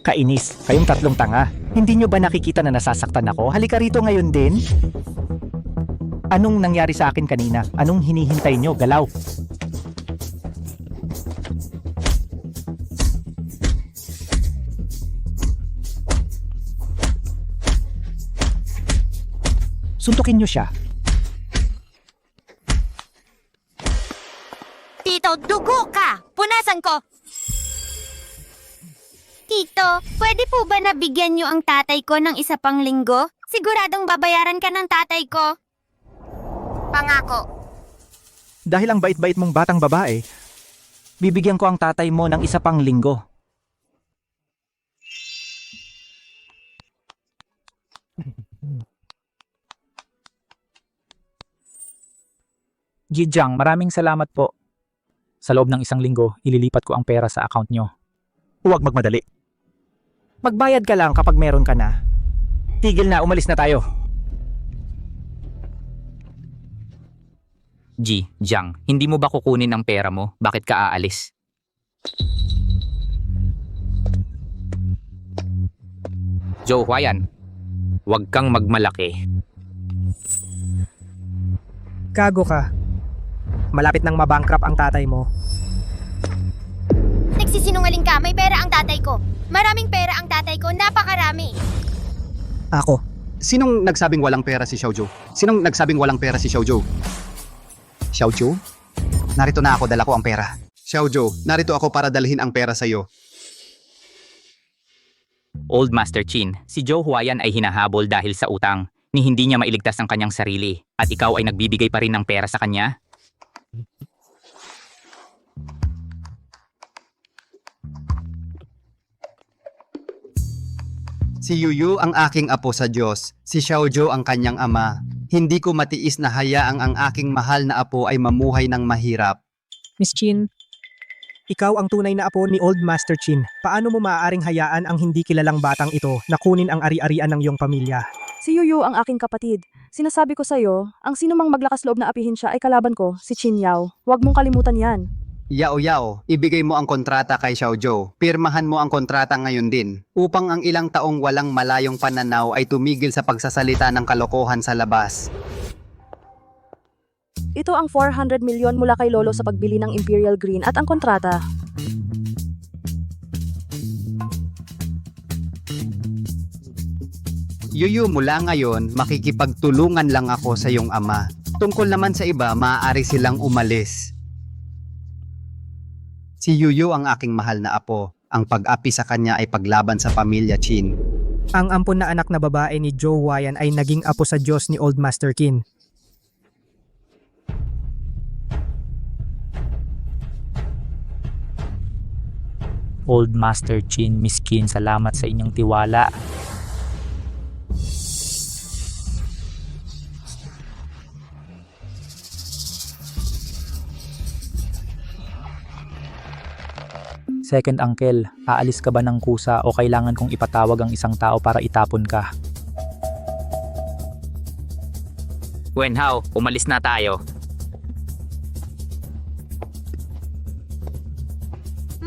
Kainis, kayong tatlong tanga. Hindi nyo ba nakikita na nasasaktan ako? Halika rito ngayon din. Anong nangyari sa akin kanina? Anong hinihintay nyo? Galaw. Suntukin nyo siya. Tito, dugo ka! Punasan ko! Tito, pwede po ba nabigyan niyo ang tatay ko ng isa pang linggo? Siguradong babayaran ka ng tatay ko. Pangako. Dahil ang bait-bait mong batang babae, bibigyan ko ang tatay mo ng isa pang linggo. Jijang, maraming salamat po. Sa loob ng isang linggo, ililipat ko ang pera sa account nyo. Huwag magmadali. Magbayad ka lang kapag meron ka na. Tigil na, umalis na tayo. Jiang, hindi mo ba kukunin ang pera mo? Bakit ka aalis? Joe Huayan, huwag kang magmalaki. Gago ka. Malapit nang mabankrupt ang tatay mo. Nagsisinungaling ka, may pera ang tatay ko. Maraming pera ang tatay ko, napakarami. Ako. Sinong nagsabing walang pera si Xiaoju? Sinong nagsabing walang pera si Xiaoju? Xiaoju? Narito na ako, dala ko ang pera. Xiaoju, narito ako para dalhin ang pera sa iyo. Old Master Chin, si Joe Huayan ay hinahabol dahil sa utang ni hindi niya mailigtas ang kanyang sarili at ikaw ay nagbibigay pa rin ng pera sa kanya? Si Yuyu ang aking apo sa Diyos, si Xiaoju ang kanyang ama. Hindi ko matiis na hayaang ang aking mahal na apo ay mamuhay ng mahirap. Miss Chin, ikaw ang tunay na apo ni Old Master Chin. Paano mo maaaring hayaan ang hindi kilalang batang ito na kunin ang ari-arian ng iyong pamilya? Si Yuyu ang aking kapatid. Sinasabi ko sa'yo, ang sinumang maglakas loob na apihin siya ay kalaban ko, si Chin Yao. Huwag mong kalimutan yan. Yao, ibigay mo ang kontrata kay Xiaoju. Pirmahan mo ang kontrata ngayon din, upang ang ilang taong walang malayong pananaw ay tumigil sa pagsasalita ng kalokohan sa labas. Ito ang 400 milyon mula kay Lolo sa pagbili ng Imperial Green at ang kontrata. Yuyu, mula ngayon, makikipagtulungan lang ako sa iyong ama. Tungkol naman sa iba, maaari silang umalis. Si Yuyu ang aking mahal na apo. Ang pag-api sa kanya ay paglaban sa pamilya Chin. Ang ampon na anak na babae ni Joe Huayan ay naging apo sa Diyos ni Old Master Qin. Old Master Chin, Miss Qin, salamat sa inyong tiwala. Second uncle, aalis ka ba ng kusa o kailangan kong ipatawag ang isang tao para itapon ka? Wenhao, umalis na tayo.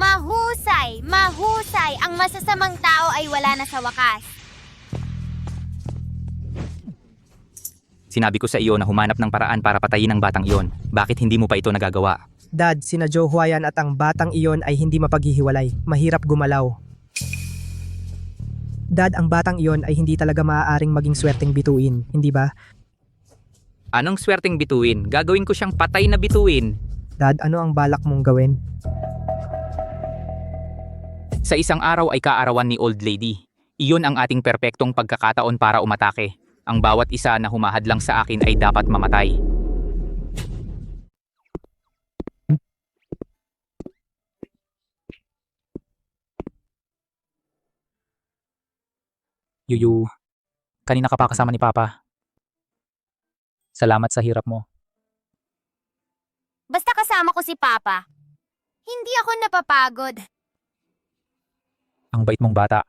Mahusay! Mahusay! Ang masasamang tao ay wala na sa wakas. Sinabi ko sa iyo na humanap ng paraan para patayin ang batang iyon. Bakit hindi mo pa ito nagagawa? Dad, sina Joe Huayan at ang batang iyon ay hindi mapaghihiwalay. Mahirap gumalaw. Dad, ang batang iyon ay hindi talaga maaaring maging swerteng bituin, hindi ba? Anong swerteng bituin? Gagawin ko siyang patay na bituin. Dad, ano ang balak mong gawin? Sa isang araw ay kaarawan ni Old Lady. Iyon ang ating perpektong pagkakataon para umatake. Ang bawat isa na humahadlang sa akin ay dapat mamatay. Yuyu, kanina ka pa kasama ni Papa. Salamat sa hirap mo. Basta kasama ko si Papa. Hindi ako napapagod. Ang bait mong bata.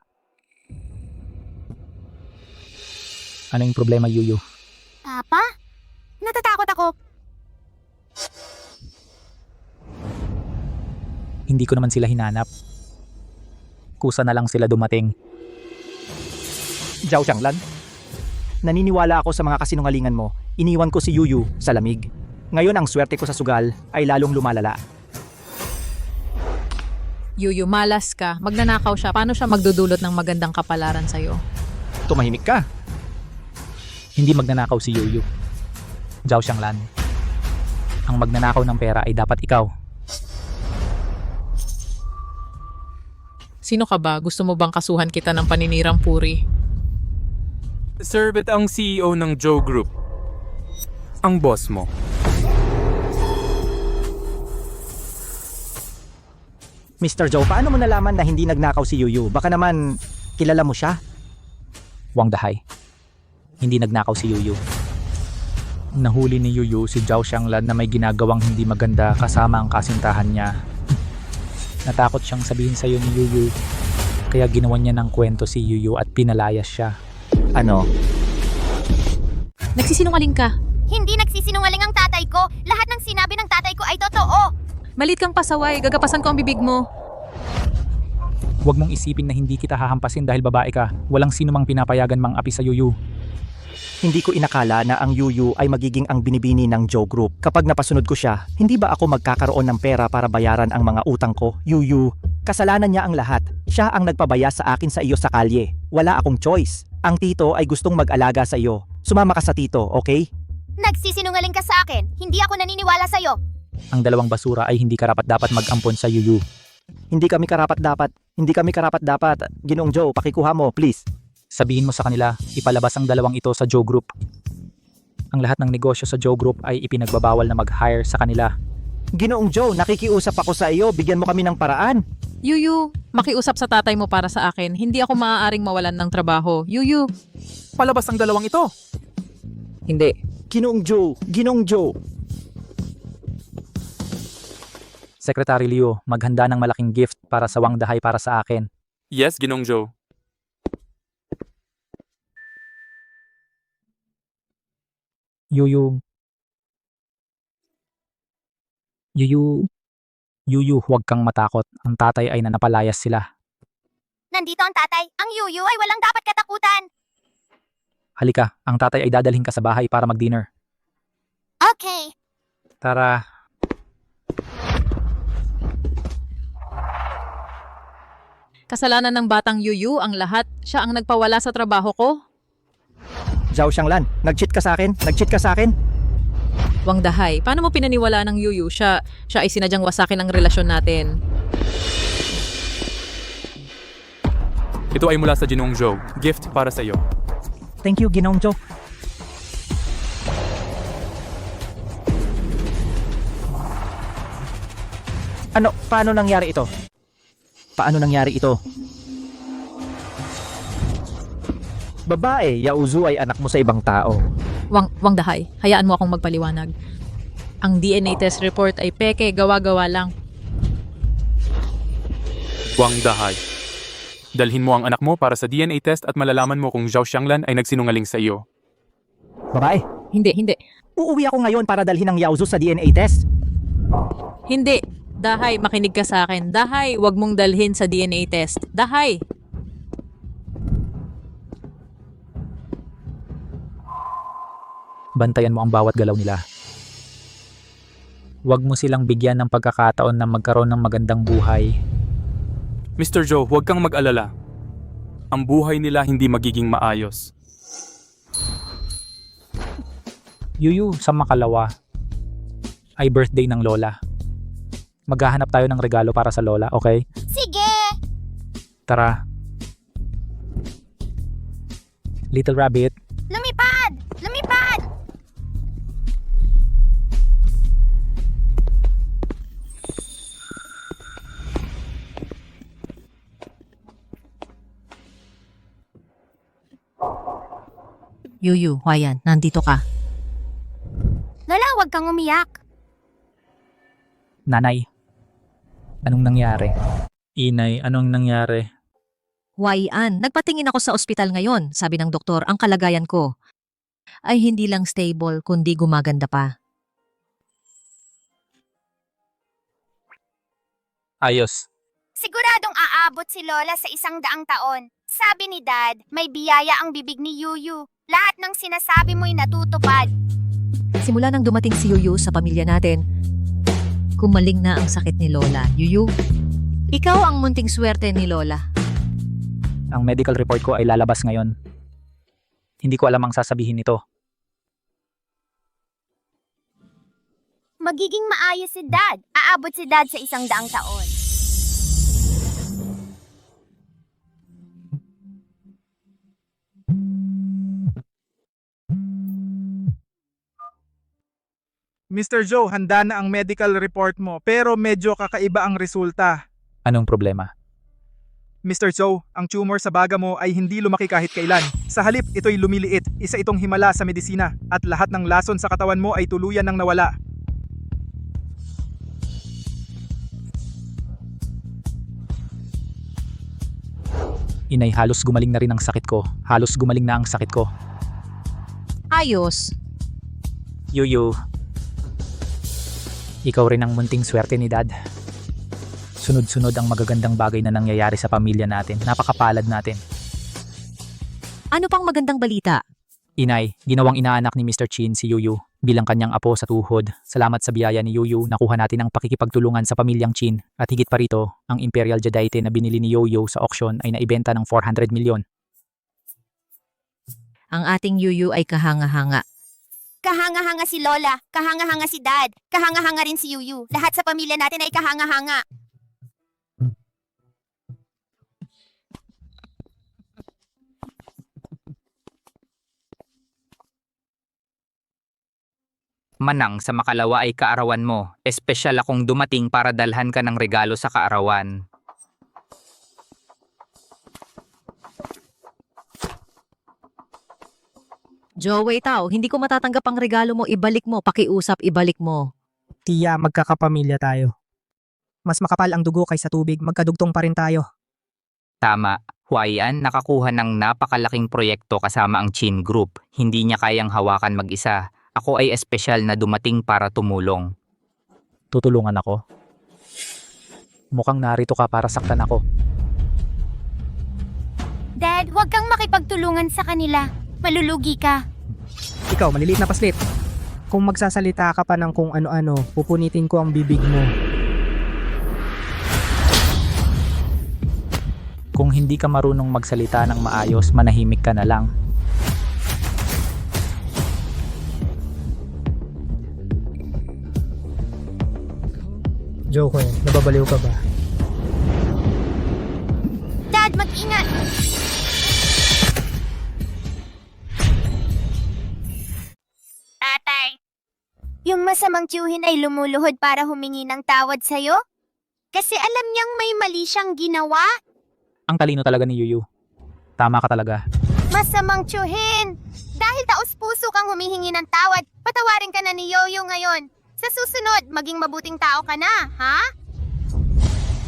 Ano yung problema, Yuyu? Papa? Natatakot ako. Hindi ko naman sila hinanap. Kusa na lang sila dumating. Zhao Xianglan, naniniwala ako sa mga kasinungalingan mo. Iniwan ko si Yuyu sa lamig. Ngayon ang swerte ko sa sugal ay lalong lumalala. Yuyu, malas ka. Magnanakaw siya. Paano siya magdudulot ng magandang kapalaran sa'yo? Tumahimik ka. Hindi magnanakaw si Yuyu. Zhao Xianglan. Ang magnanakaw ng pera ay dapat ikaw. Sino ka ba? Gusto mo bang kasuhan kita ng paninirang puri? Sir, bet ang CEO ng Joe Group. Ang boss mo. Mr. Joe, paano mo nalaman na hindi nagnakaw si Yuyu? Baka naman kilala mo siya? Wang Dahay. Hindi nagnakaw si Yuyu. Nahuli ni Yuyu si Zhao Xianglan na may ginagawang hindi maganda kasama ang kasintahan niya. Natakot siyang sabihin sa'yo ni Yuyu. Kaya ginawa niya ng kwento si Yuyu at pinalayas siya. Ano? Nagsisinungaling ka. Hindi nagsisinungaling ang tatay ko. Lahat ng sinabi ng tatay ko ay totoo. Malit kang pasaway. Gagapasan ko ang bibig mo. Huwag mong isipin na hindi kita hahampasin dahil babae ka. Walang sino mang pinapayagan mang api sa Yuyu. Hindi ko inakala na ang Yuyu ay magiging ang binibini ng Joe Group. Kapag napasunod ko siya, hindi ba ako magkakaroon ng pera para bayaran ang mga utang ko? Yuyu, kasalanan niya ang lahat. Siya ang nagpabaya sa akin sa iyo sa kalye. Wala akong choice. Ang tito ay gustong mag-alaga sa iyo. Sumama ka sa tito, okay? Nagsisinungaling ka sa akin. Hindi ako naniniwala sa'yo. Ang dalawang basura ay hindi karapat-dapat mag-ampon sa Yuyu. Hindi kami karapat-dapat. Ginoong Joe, pakikuha mo, please. Sabihin mo sa kanila, ipalabas ang dalawang ito sa Joe Group. Ang lahat ng negosyo sa Joe Group ay ipinagbabawal na mag-hire sa kanila. Ginoong Joe, nakikiusap ako sa iyo. Bigyan mo kami ng paraan. Yuyu, makiusap sa tatay mo para sa akin. Hindi ako maaaring mawalan ng trabaho. Yuyu. Palabas ang dalawang ito. Hindi. Ginoong Joe. Secretary Liu, maghanda ng malaking gift para sa Wang Dahay para sa akin. Yes, Ginong Joe. Yuyu, huwag kang matakot. Ang tatay ay nanapalayas sila. Nandito ang tatay. Ang Yuyu ay walang dapat katakutan. Halika, ang tatay ay dadalhin ka sa bahay para mag-dinner. Okay. Tara. Kasalanan ng batang Yuyu ang lahat. Siya ang nagpawala sa trabaho ko. Zhao Xianglan, nag-cheat ka sa akin? Wang Dahay, paano mo pinaniwala ng Yuyu? Siya ay sinadyang wasakin ang relasyon natin. Ito ay mula sa Ginong Joe. Gift para sa iyo. Thank you, Ginoong Joe. Paano nangyari ito? Babae, Yauzu ay anak mo sa ibang tao. Wang Dahay, hayaan mo akong magpaliwanag. Ang DNA test report ay peke, gawa-gawa lang. Wang Dahay. Dalhin mo ang anak mo para sa DNA test at malalaman mo kung Zhao Xianglan ay nagsinungaling sa iyo. Babae, Hindi. uuwi ako ngayon para dalhin ang Yauzu sa DNA test. Hindi. Dahay, makinig ka sa akin. Dahay, wag mong dalhin sa DNA test. Dahay! Bantayan mo ang bawat galaw nila. Huwag mo silang bigyan ng pagkakataon na magkaroon ng magandang buhay. Mr. Joe, huwag kang mag-alala. Ang buhay nila hindi magiging maayos. Yuyu, sa makalawa ay birthday ng lola. Maghahanap tayo ng regalo para sa lola, okay? Sige! Tara. Little Rabbit, Lumipad! Lumipad! Yuyu, Hwayan, nandito ka. Lola, huwag kang umiyak. nanay. Anong nangyari? Inay, anong nangyari? Hwayan, nagpatingin ako sa ospital ngayon. Sabi ng doktor, ang kalagayan ko ay hindi lang stable, kundi gumaganda pa. Ayos. Siguradong aabot si Lola sa 100 taon. Sabi ni Dad, may biyaya ang bibig ni Yuyu. Lahat ng sinasabi mo'y natutupad. Simula nang dumating si Yuyu sa pamilya natin, kumaling na ang sakit ni Lola. Yuyu, ikaw ang munting swerte ni Lola. Ang medical report ko ay lalabas ngayon. Hindi ko alam ang sasabihin nito. Magiging maayos si Dad. Aabot si Dad sa 100 taon. Mr. Joe, handa na ang medical report mo pero medyo kakaiba ang resulta. Anong problema? Mr. Joe, ang tumor sa baga mo ay hindi lumaki kahit kailan. Sa halip, ito'y lumiliit. Isa itong himala sa medisina at lahat ng lason sa katawan mo ay tuluyan ng nawala. Inay, halos gumaling na rin ang sakit ko. Halos gumaling na ang sakit ko. Ayos. Yuyu. Ikaw rin ang munting swerte ni Dad. Sunod-sunod ang magagandang bagay na nangyayari sa pamilya natin. Napakapalad natin. Ano pang magandang balita? Inay, ginawang inaanak ni Mr. Chin si Yuyu bilang kanyang apo sa tuhod. Salamat sa biyaya ni Yuyu, nakuha natin ang pakikipagtulungan sa pamilyang Chin. At higit pa rito, ang Imperial Jadaite na binili ni Yuyu sa auction ay naibenta ng 400 milyon. Ang ating Yuyu ay kahanga-hanga. Kahanga-hanga si Lola, kahanga-hanga si Dad, kahanga-hanga rin si Yuyu. Lahat sa pamilya natin ay kahanga-hanga. Manang, sa makalawa ay kaarawan mo. Espesyal akong dumating para dalhan ka ng regalo sa kaarawan. Joey Tao, hindi ko matatanggap ang regalo mo, ibalik mo, pakiusap, ibalik mo. Tiya, magkakapamilya tayo. Mas makapal ang dugo kaysa tubig, magkadugtong pa rin tayo. Tama, Hwayan nakakuha ng napakalaking proyekto kasama ang Chin Group. Hindi niya kayang hawakan mag-isa. Ako ay espesyal na dumating para tumulong. Tutulungan ako? Mukhang narito ka para saktan ako. Dad, huwag kang makipagtulungan sa kanila. Malulugi ka. Ikaw, maliliit na paslit. Kung magsasalita ka pa ng kung ano-ano, pupunitin ko ang bibig mo. Kung hindi ka marunong magsalita ng maayos, manahimik ka na lang. Joke, nababaliw ka ba? Dad, mag-ingat! Tatay, yung masamang tiyuhin ay lumuluhod para humingi ng tawad sa'yo? Kasi alam niyang may mali siyang ginawa? Ang talino talaga ni Yuyu. Tama ka talaga. Masamang tiyuhin! Dahil taos-puso kang humihingi ng tawad, patawarin ka na ni Yoyo ngayon. Sa susunod, maging mabuting tao ka na, ha?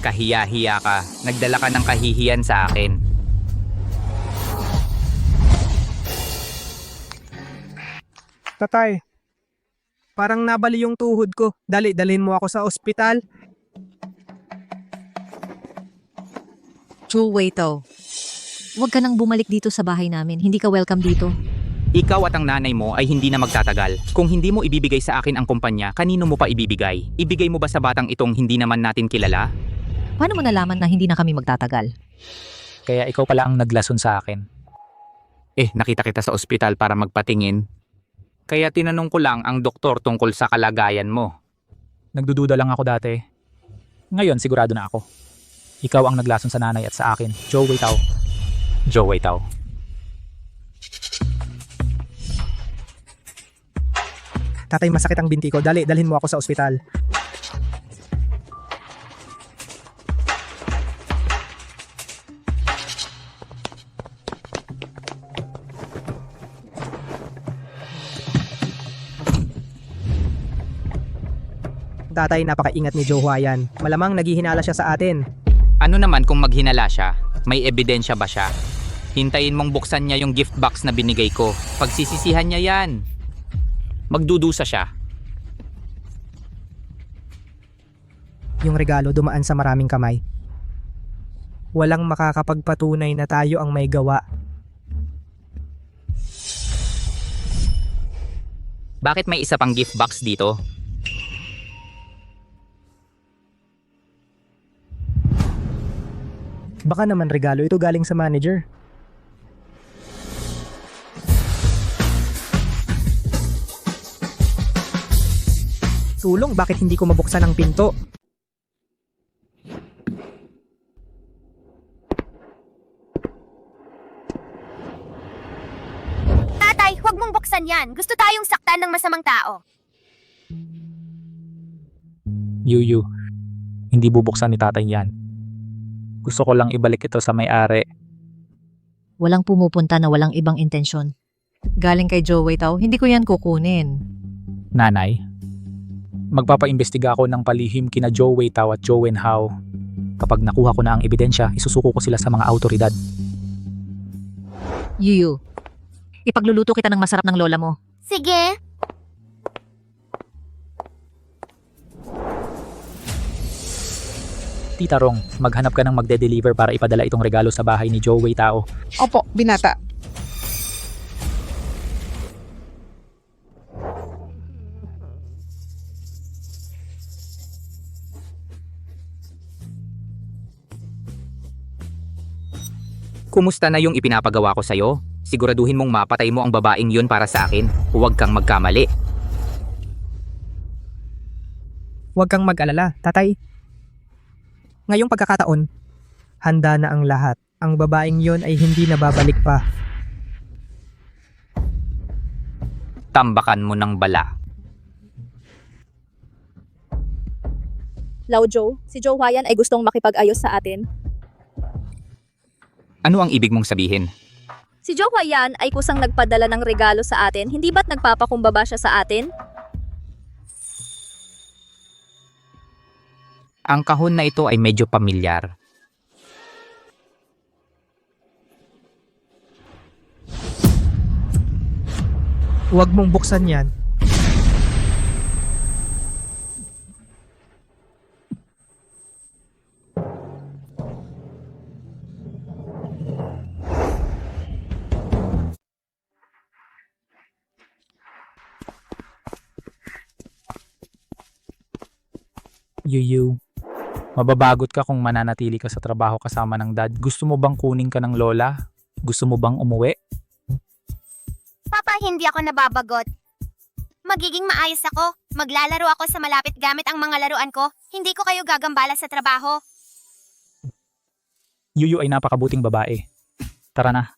Kahiya-hiya ka. Nagdala ka ng kahihiyan sa akin. Tatay, parang nabali yung tuhod ko. Dalhin mo ako sa ospital. True Waito. Huwag ka nang bumalik dito sa bahay namin. Hindi ka welcome dito. Ikaw at ang nanay mo ay hindi na magtatagal. Kung hindi mo ibibigay sa akin ang kumpanya, kanino mo pa ibibigay? Ibigay mo ba sa batang itong hindi naman natin kilala? Paano mo nalaman na hindi na kami magtatagal? Kaya ikaw pala ang naglason sa akin. Nakita kita sa ospital para magpatingin. Kaya tinanong ko lang ang doktor tungkol sa kalagayan mo. Nagdududa lang ako dati. Ngayon, sigurado na ako. Ikaw ang naglason sa nanay at sa akin. Joe Waitao. Joe Waitao. Tatay, masakit ang binti ko. Dali, dalhin mo ako sa ospital. Tatay, napakaingat ni Joe Huayan. Malamang naghihinala siya sa atin. Ano naman kung maghinala siya? May ebidensya ba siya? Hintayin mong buksan niya yung gift box na binigay ko. Pagsisisihan niya yan. Magdudusa siya. Yung regalo dumaan sa maraming kamay. Walang makakapagpatunay na tayo ang may gawa. Bakit may isa pang gift box dito? Baka naman regalo ito galing sa manager. Tulong, bakit hindi ko mabuksan ang pinto? Tatay, huwag mong buksan yan. Gusto tayong saktan ng masamang tao. Yuyu, hindi bubuksan ni tatay yan. Gusto ko lang ibalik ito sa may-ari. Walang pumupunta na walang ibang intensyon. Galing kay Joe Waitao, hindi ko yan kukunin. Nanay, magpapaimbestiga ako ng palihim kina Joe Waitao at Joe Wenhao. Kapag nakuha ko na ang ebidensya, isusuko ko sila sa mga autoridad. Yuyu, ipagluluto kita ng masarap ng lola mo. Sige. Tita Rong, maghanap ka ng magde-deliver para ipadala itong regalo sa bahay ni Joe Waitao. Opo, binata. Kumusta na yung ipinapagawa ko sa'yo? Siguraduhin mong mapatay mo ang babaeng yun para sa akin. Huwag kang magkamali. Huwag kang mag-alala, tatay. Ngayong pagkakataon, handa na ang lahat. Ang babaeng yon ay hindi na babalik pa. Tambakan mo ng bala. Lao Joe, si Joe Huayan ay gustong makipag-ayos sa atin. Ano ang ibig mong sabihin? Si Joe Huayan ay kusang nagpadala ng regalo sa atin. Hindi ba't nagpapakumbaba siya sa atin? Ang kahon na ito ay medyo pamilyar. Huwag mong buksan yan. Yuyu, mababagot ka kung mananatili ka sa trabaho kasama ng dad. Gusto mo bang kunin ka ng lola? Gusto mo bang umuwi? Papa, hindi ako nababagot. Magiging maayos ako. Maglalaro ako sa malapit gamit ang mga laruan ko. Hindi ko kayo gagambala sa trabaho. Yuyu ay napakabuting babae. Tara na.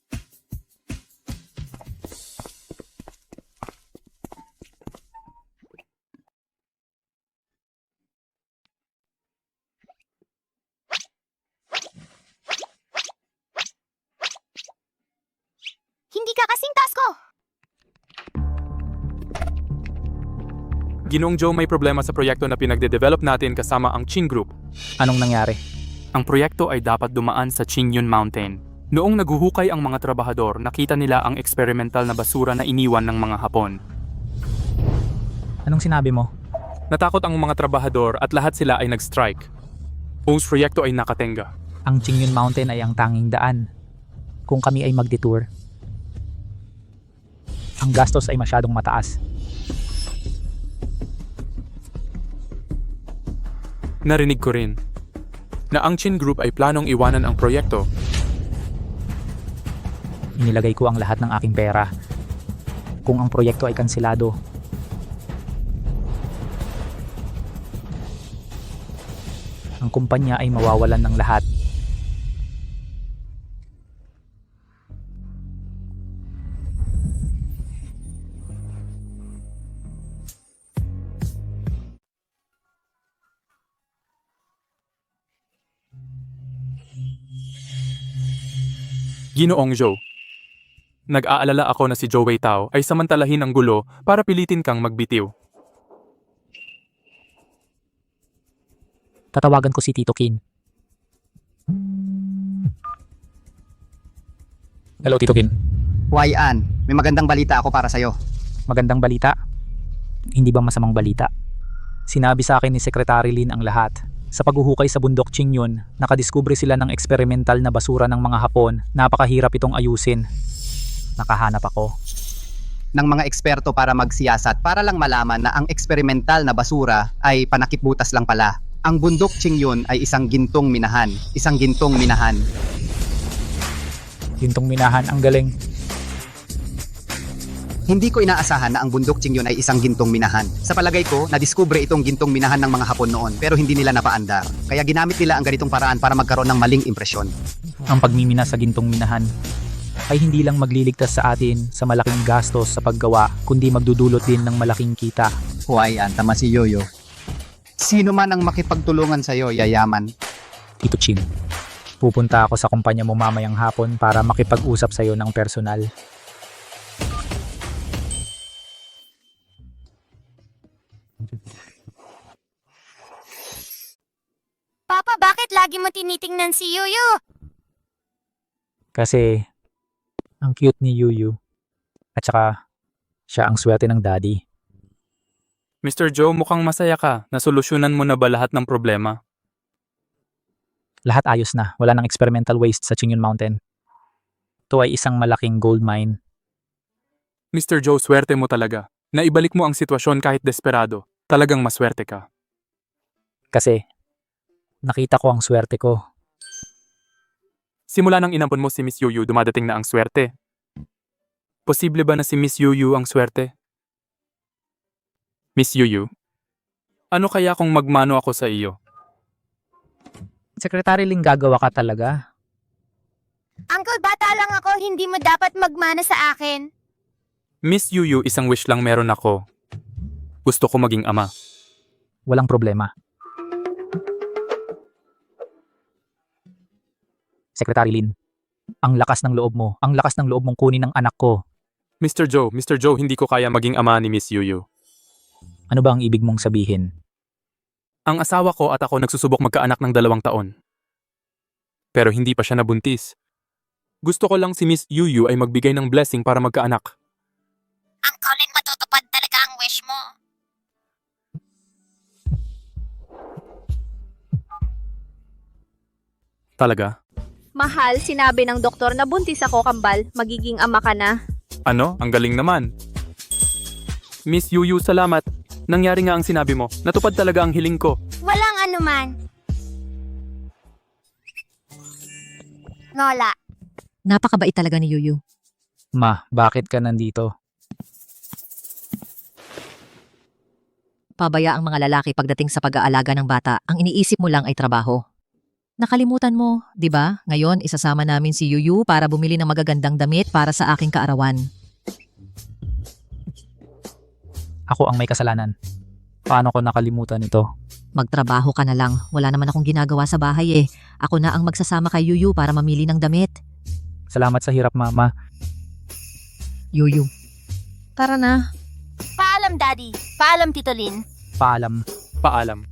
Hindi ka kasing task ko. Ginoong Joe, may problema sa proyekto na pinagde-develop natin kasama ang Qin Group. Anong nangyari? Ang proyekto ay dapat dumaan sa Qingyun Mountain. Noong naguhukay ang mga trabahador, nakita nila ang experimental na basura na iniwan ng mga Hapon. Anong sinabi mo? Natakot ang mga trabahador at lahat sila ay nag-strike. Buong proyekto ay nakatenga. Ang Qingyun Mountain ay ang tanging daan. Kung kami ay magdetour, ang gastos ay masyadong mataas. Narinig ko rin na ang Chin Group ay planong iwanan ang proyekto. Inilagay ko ang lahat ng aking pera. Kung ang proyekto ay kanselado, ang kumpanya ay mawawalan ng lahat. Ginoong Joe, nag-aalala ako na si Joe Wei Tao ay samantalahin ang gulo para pilitin kang magbitiw. Tatawagan ko si Tito Kin. Hello, Tito Kin. Huayan, may magandang balita ako para sa'yo. Magandang balita? Hindi ba masamang balita? Sinabi sa akin ni Secretary Lin ang lahat. Sa paghuhukay sa bundok Qingyun, nakadiskubre sila ng eksperimental na basura ng mga Hapon. Napakahirap itong ayusin. Nakahanap ako Ng mga eksperto para magsiyasat para lang malaman na ang eksperimental na basura ay panakipbutas lang pala. Ang bundok Qingyun ay isang gintong minahan. Isang gintong minahan. Gintong minahan, ang galing. Hindi ko inaasahan na ang bundok Qingyun ay isang gintong minahan. Sa palagay ko, nadiskubre itong gintong minahan ng mga Hapon noon pero hindi nila napaandar. Kaya ginamit nila ang ganitong paraan para magkaroon ng maling impresyon. Ang pagmimina sa gintong minahan ay hindi lang magliligtas sa atin sa malaking gastos sa paggawa, kundi magdudulot din ng malaking kita. Huayan, tama si Yoyo. Sino man ang makipagtulungan sa'yo, yayaman. Tito Chin, pupunta ako sa kumpanya mo mamayang hapon para makipag-usap sa'yo ng personal. Papa, bakit lagi mo tinitingnan si Yuyu? Kasi, ang cute ni Yuyu. At saka, siya ang swerte ng daddy. Mr. Joe, mukhang masaya ka. Nasolusyonan mo na ba lahat ng problema? Lahat ayos na. Wala nang experimental waste sa Qingyun Mountain. Ito ay isang malaking gold mine. Mr. Joe, swerte mo talaga. Naibalik mo ang sitwasyon kahit desperado. Talagang maswerte ka. Kasi, nakita ko ang swerte ko. Simula nang inampon mo si Miss Yuyu, dumadating na ang swerte. Posible ba na si Miss Yuyu ang swerte? Miss Yuyu, ano kaya kung magmano ako sa iyo? Secretary Ling, gagawa ka talaga. Uncle, bata lang ako, hindi mo dapat magmana sa akin. Miss Yuyu, isang wish lang meron ako. Gusto ko maging ama. Walang problema. Secretary Lin, ang lakas ng loob mo. Ang lakas ng loob mong kunin ang anak ko. Mr. Joe, hindi ko kaya maging ama ni Miss Yuyu. Ano ba ang ibig mong sabihin? Ang asawa ko at ako nagsusubok magkaanak ng 2 taon. Pero hindi pa siya nabuntis. Gusto ko lang si Miss Yuyu ay magbigay ng blessing para magkaanak. Ang Colin, matutupad talaga ang wish mo. Talaga? Mahal, sinabi ng doktor na buntis ako, kambal. Magiging ama ka na. Ano? Ang galing naman. Miss Yuyu, salamat. Nangyari nga ang sinabi mo. Natupad talaga ang hiling ko. Walang anuman. Nola. Napakabait talaga ni Yuyu. Ma, bakit ka nandito? Pabaya ang mga lalaki pagdating sa pag-aalaga ng bata. Ang iniisip mo lang ay trabaho. Nakalimutan mo, di ba? Ngayon, isasama namin si Yuyu para bumili ng magagandang damit para sa aking kaarawan. Ako ang may kasalanan. Paano ko nakalimutan ito? Magtrabaho ka na lang. Wala naman akong ginagawa sa bahay eh. Ako na ang magsasama kay Yuyu para mamili ng damit. Salamat sa hirap, Mama. Yuyu. Tara na. Paalam, Daddy. Paalam, Tito Lin. Paalam. Paalam.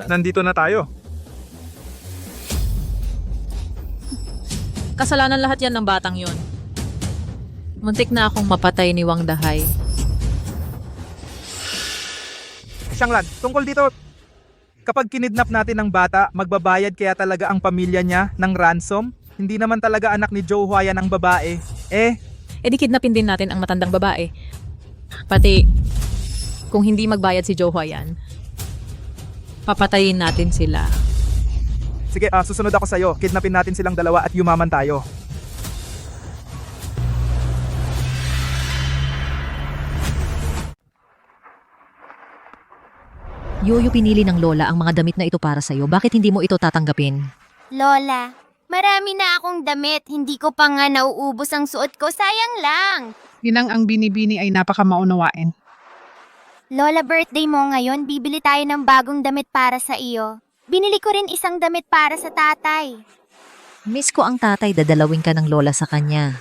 Nandito na tayo. Kasalanan lahat yan ng batang yon. Muntik na akong mapatay ni Wang Dahay. Xianglan, tungkol dito, kapag kinidnap natin ng bata, magbabayad kaya talaga ang pamilya niya ng ransom? Hindi naman talaga anak ni Zhou Huayan ang babae. E di kidnapin din natin ang matandang babae. Pati, kung hindi magbayad si Zhou Huayan, papatayin natin sila. Sige, susunod ako sa'yo. Kidnapin natin silang dalawa at yumaman tayo. Yoyo, pinili ng lola ang mga damit na ito para sa'yo. Bakit hindi mo ito tatanggapin? Lola, marami na akong damit. Hindi ko pa nga nauubos ang suot ko. Sayang lang. Ginang ang binibini ay napakamaunawain. Lola, birthday mo ngayon. Bibili tayo ng bagong damit para sa iyo. Binili ko rin isang damit para sa tatay. Miss ko ang tatay, dadalawin ka ng lola sa kanya.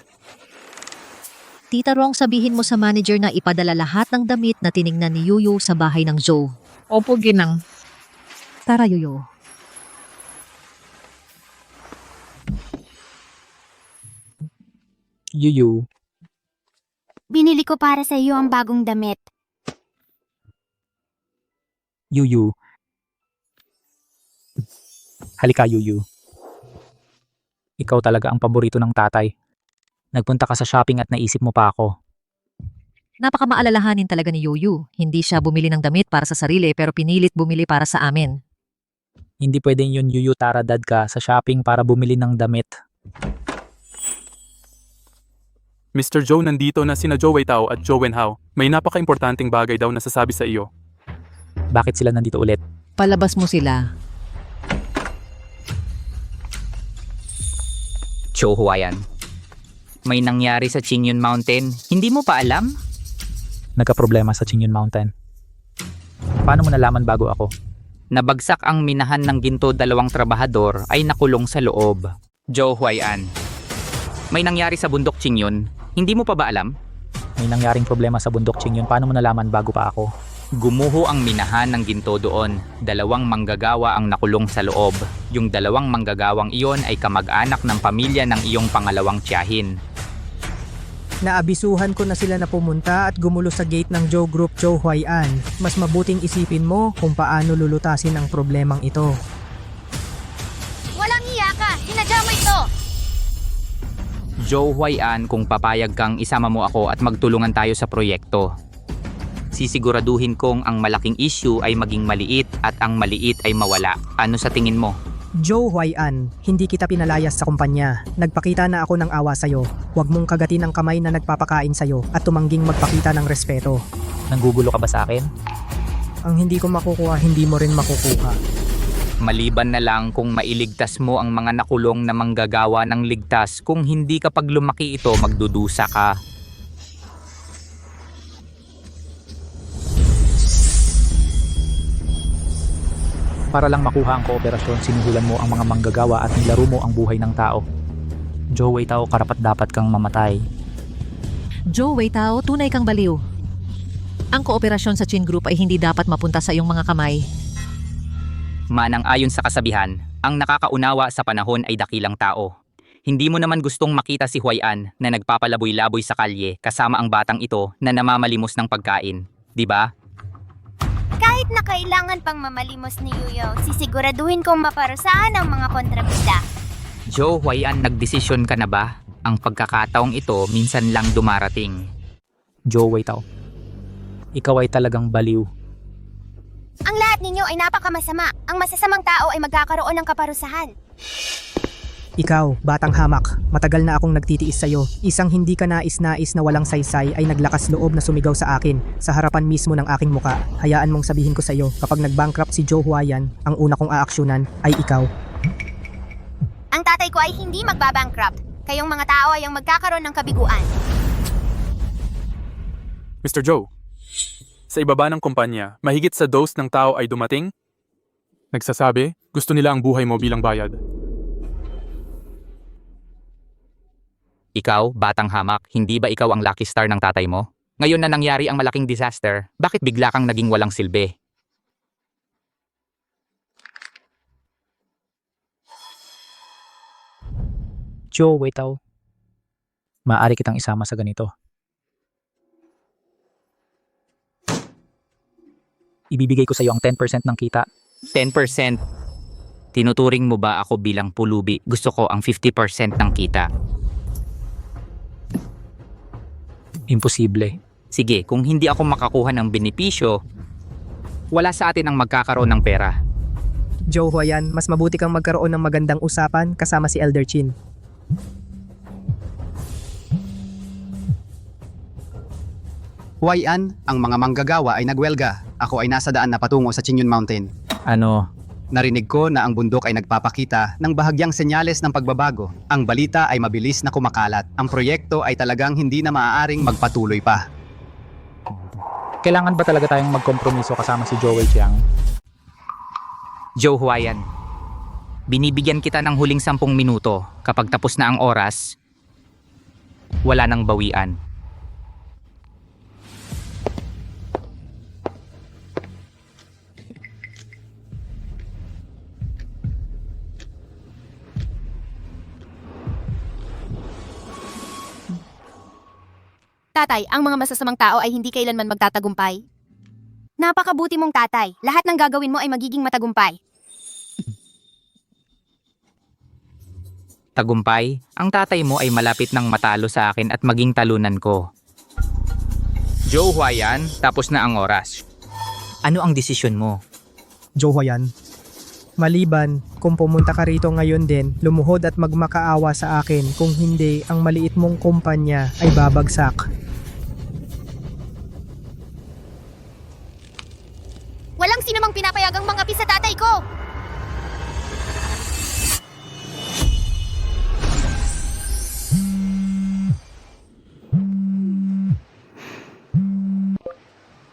Tita Rong, sabihin mo sa manager na ipadala lahat ng damit na tiningnan ni Yuyu sa bahay ng Joe. Opo, Ginang. Tara, Yuyu. Yuyu, Binili ko para sa iyo ang bagong damit. Yuyu. Halika, Yuyu. Ikaw talaga ang paborito ng tatay. Nagpunta ka sa shopping at naisip mo pa ako. Napakamaalalahanin talaga ni Yuyu. Hindi siya bumili ng damit para sa sarili pero pinilit bumili para sa amin. Hindi pwedeng yun, Yuyu, tara dad ka sa shopping para bumili ng damit. Mr. Joe, nandito na sina Joe Weitao at Joe Wenhao. May napaka-importanting bagay daw nasasabi sa iyo. Bakit sila nandito ulit? Palabas mo sila. Zhou Huayan, may nangyari sa Qingyun Mountain. Hindi mo pa alam? Nagka-problema sa Qingyun Mountain. Paano mo nalaman bago ako? Nabagsak ang minahan ng ginto, 2 trabahador ay nakulong sa loob. Zhou Huayan, may nangyari sa bundok Qingyun. Hindi mo pa ba alam? May nangyaring problema sa bundok Qingyun. Paano mo nalaman bago pa ako? Gumuho ang minahan ng ginto doon. 2 manggagawa ang nakulong sa loob. Yung 2 manggagawang iyon ay kamag-anak ng pamilya ng iyong pangalawang tiyahin. Naabisuhan ko na sila na pumunta at gumulo sa gate ng Joe Group Zhou Huayan. Mas mabuting isipin mo kung paano lulutasin ang problemang ito. Walang hiya ka! Sinadya mo ito! Zhou Huayan, kung papayag kang isama mo ako at magtulungan tayo sa proyekto. Sisiguraduhin kong ang malaking issue ay maging maliit at ang maliit ay mawala. Ano sa tingin mo? Joe Huayan, hindi kita pinalayas sa kumpanya. Nagpakita na ako ng awa sa'yo. Huwag mong kagatin ang kamay na nagpapakain sa'yo at tumangging magpakita ng respeto. Nanggugulo ka ba sa akin? Ang hindi ko makukuha, hindi mo rin makukuha. Maliban na lang kung mailigtas mo ang mga nakulong na manggagawa ng ligtas. Kung hindi kapag lumaki ito, magdudusa ka. Para lang makuha ang kooperasyon, sinuhulan mo ang mga manggagawa at nilaro mo ang buhay ng tao. Joe Weitao, karapat-dapat kang mamatay. Joe Weitao, tunay kang baliw. Ang kooperasyon sa Chin Group ay hindi dapat mapunta sa iyong mga kamay. Manang ayon sa kasabihan, ang nakakaunawa sa panahon ay dakilang tao. Hindi mo naman gustong makita si Huayan na nagpapalaboy-laboy sa kalye kasama ang batang ito na namamalimos ng pagkain. Di ba? Kahit na kailangan pang mamalimos ni Yuyo, sisiguraduhin kong maparusahan ang mga kontrabida. Joe Huayan, nagdesisyon ka na ba? Ang pagkakataong ito minsan lang dumarating. Joe Weitao, ikaw ay talagang baliw. Ang lahat ninyo ay napakamasama. Ang masasamang tao ay magkakaroon ng kaparusahan. Ikaw, batang hamak, matagal na akong nagtitiis sa'yo. Isang hindi ka nais-nais na walang saysay ay naglakas loob na sumigaw sa akin, sa harapan mismo ng aking muka. Hayaan mong sabihin ko sa'yo, kapag nag-bankrupt si Joe Huayan, ang una kong aaksyonan ay ikaw. Ang tatay ko ay hindi magbabankrupt. Kayong mga tao ay ang magkakaroon ng kabiguan. Mr. Joe, sa ibaba ng kumpanya, mahigit sa dose ng tao ay dumating? Nagsasabi, gusto nila ang buhay mo bilang bayad. Ikaw, batang hamak, hindi ba ikaw ang lucky star ng tatay mo? Ngayon na nangyari ang malaking disaster, bakit bigla kang naging walang silbi? Joe Weitao, Maaari kitang isama sa ganito. Ibibigay ko sa iyo ang 10% ng kita. 10%. Tinuturing mo ba ako bilang pulubi? Gusto ko ang 50% ng kita. Imposible. Sige, kung hindi ako makakuha ng benepisyo, wala sa atin ang magkakaroon ng pera. Joe Huayan, mas mabuti kang magkaroon ng magandang usapan kasama si Elder Chin. Huayan, ang mga manggagawa ay nagwelga. Ako ay nasa daan na patungo sa Chingyun Mountain. Ano? Narinig ko na ang bundok ay nagpapakita ng bahagyang senyales ng pagbabago. Ang balita ay mabilis na kumakalat. Ang proyekto ay talagang hindi na maaaring magpatuloy pa. Kailangan ba talaga tayong magkompromiso kasama si Joey Chiang? Joe Huayan, binibigyan kita ng huling 10 minuto. Kapag tapos na ang oras, wala nang bawian. Tatay, ang mga masasamang tao ay hindi kailanman magtatagumpay. Napakabuti mong tatay. Lahat ng gagawin mo ay magiging matagumpay. Tagumpay, ang tatay mo ay malapit nang matalo sa akin at maging talunan ko. Joe Huayan, tapos na ang oras. Ano ang desisyon mo? Joe Huayan, maliban kung pumunta ka rito ngayon din, lumuhod at magmakaawa sa akin, kung hindi, ang maliit mong kumpanya ay babagsak. Walang sinumang pinapayagang mangapi sa tatay ko!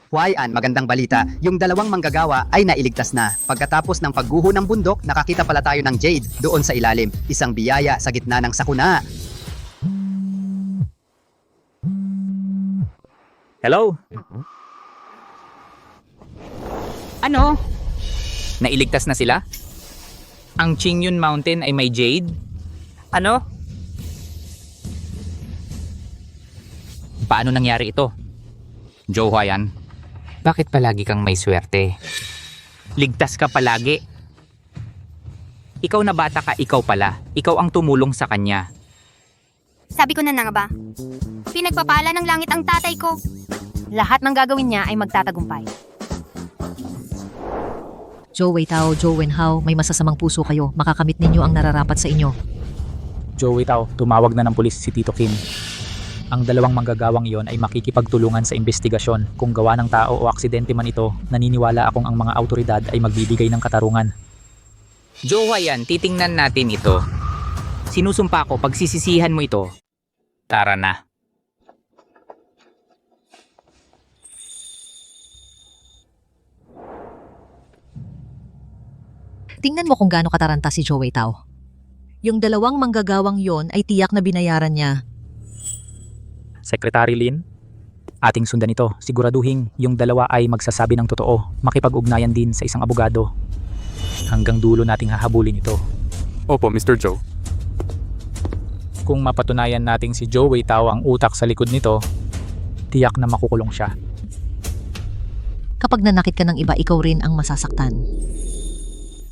Huayan, magandang balita. Yung dalawang manggagawa ay nailigtas na. Pagkatapos ng pagguho ng bundok, nakakita pala tayo ng jade doon sa ilalim. Isang biyaya sa gitna ng sakuna. Hello? Ano? Nailigtas na sila? Ang Chingyun Mountain ay may jade? Ano? Paano nangyari ito? Joe Huayan, bakit palagi kang may swerte? Ligtas ka palagi. Ikaw na bata ka, ikaw pala. Ikaw ang tumulong sa kanya. Sabi ko na nga ba? Pinagpapala ng langit ang tatay ko. Lahat ng gagawin niya ay magtatagumpay. Joe Wei Tao, Joe Wen Hao, may masasamang puso kayo. Makakamit ninyo ang nararapat sa inyo. Joey Tao, tumawag na ng pulis si Tito Kim. Ang dalawang manggagawang iyon ay makikipagtulungan sa investigasyon. Kung gawa ng tao o aksidente man ito, naniniwala akong ang mga autoridad ay magbibigay ng katarungan. Joe Huayan, titingnan natin ito. Sinusumpa ko, pagsisisihan mo ito. Tara na. Tingnan mo kung gaano kataranta si Joe Wei Tao. Yung dalawang manggagawang yon ay tiyak na binayaran niya. Secretary Lin, ating sundan ito. Siguraduhin yung dalawa ay magsasabi ng totoo. Makipag-ugnayan din sa isang abogado. Hanggang dulo nating hahabulin ito. Opo, Mr. Joe. Kung mapatunayan nating si Joe Wei Tao ang utak sa likod nito, tiyak na makukulong siya. Kapag nanakit ka ng iba, ikaw rin ang masasaktan.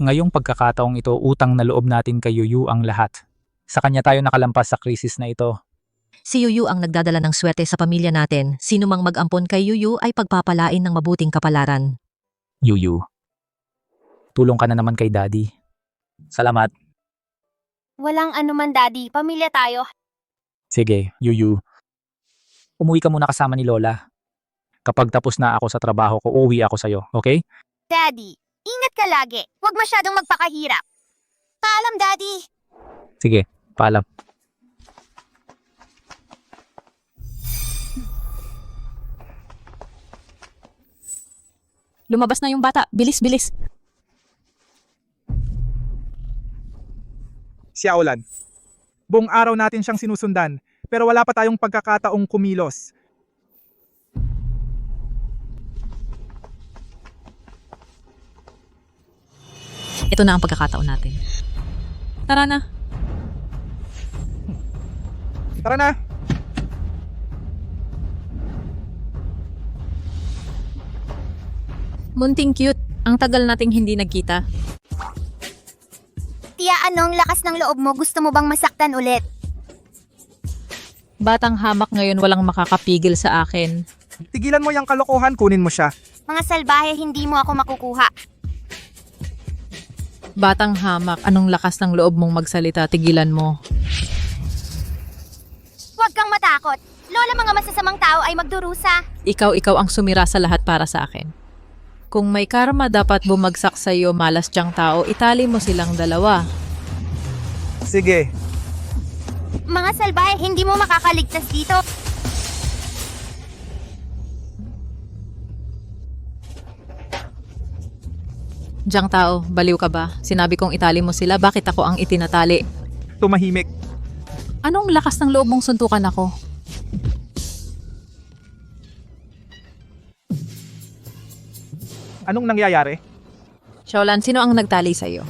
Ngayong pagkakataong ito, utang na loob natin kay Yuyu ang lahat. Sa kanya tayo nakalampas sa krisis na ito. Si Yuyu ang nagdadala ng swerte sa pamilya natin. Sino mang mag-ampon kay Yuyu ay pagpapalain ng mabuting kapalaran. Yuyu, tulong ka na naman kay Daddy. Salamat. Walang anuman, Daddy. Pamilya tayo. Sige, Yuyu. Umuwi ka muna kasama ni Lola. Kapag tapos na ako sa trabaho ko, uuwi ako sa'yo, okay? Daddy, ingat ka lagi. Huwag masyadong magpakahirap. Paalam, Daddy. Sige, paalam. Lumabas na yung bata. Bilis, bilis. Si Aolan. Buong araw natin siyang sinusundan, pero wala pa tayong pagkakataong kumilos. Ito na ang pagkakataon natin. Tara na. Tara na! Munting cute. Ang tagal nating hindi nagkita. Tia, anong lakas ng loob mo? Gusto mo bang masaktan ulit? Batang hamak ngayon walang makakapigil sa akin. Tigilan mo yung kalokohan, kunin mo siya. Mga salbahe, hindi mo ako makukuha. Batang hamak, anong lakas ng loob mong magsalita? Tigilan mo. Huwag kang matakot. Lola, mga masasamang tao ay magdurusa. Ikaw ang sumira sa lahat para sa akin. Kung may karma dapat bumagsak sa iyo, malas diyang tao, itali mo silang dalawa. Sige. Mga salbahe, hindi mo makakaligtas dito. Diyang tao, baliw ka ba? Sinabi kong itali mo sila, bakit ako ang itinatali? Tumahimik. Anong lakas ng loob mong suntukan ako? Anong nangyayari? Shaolan, sino ang nagtali sa iyo?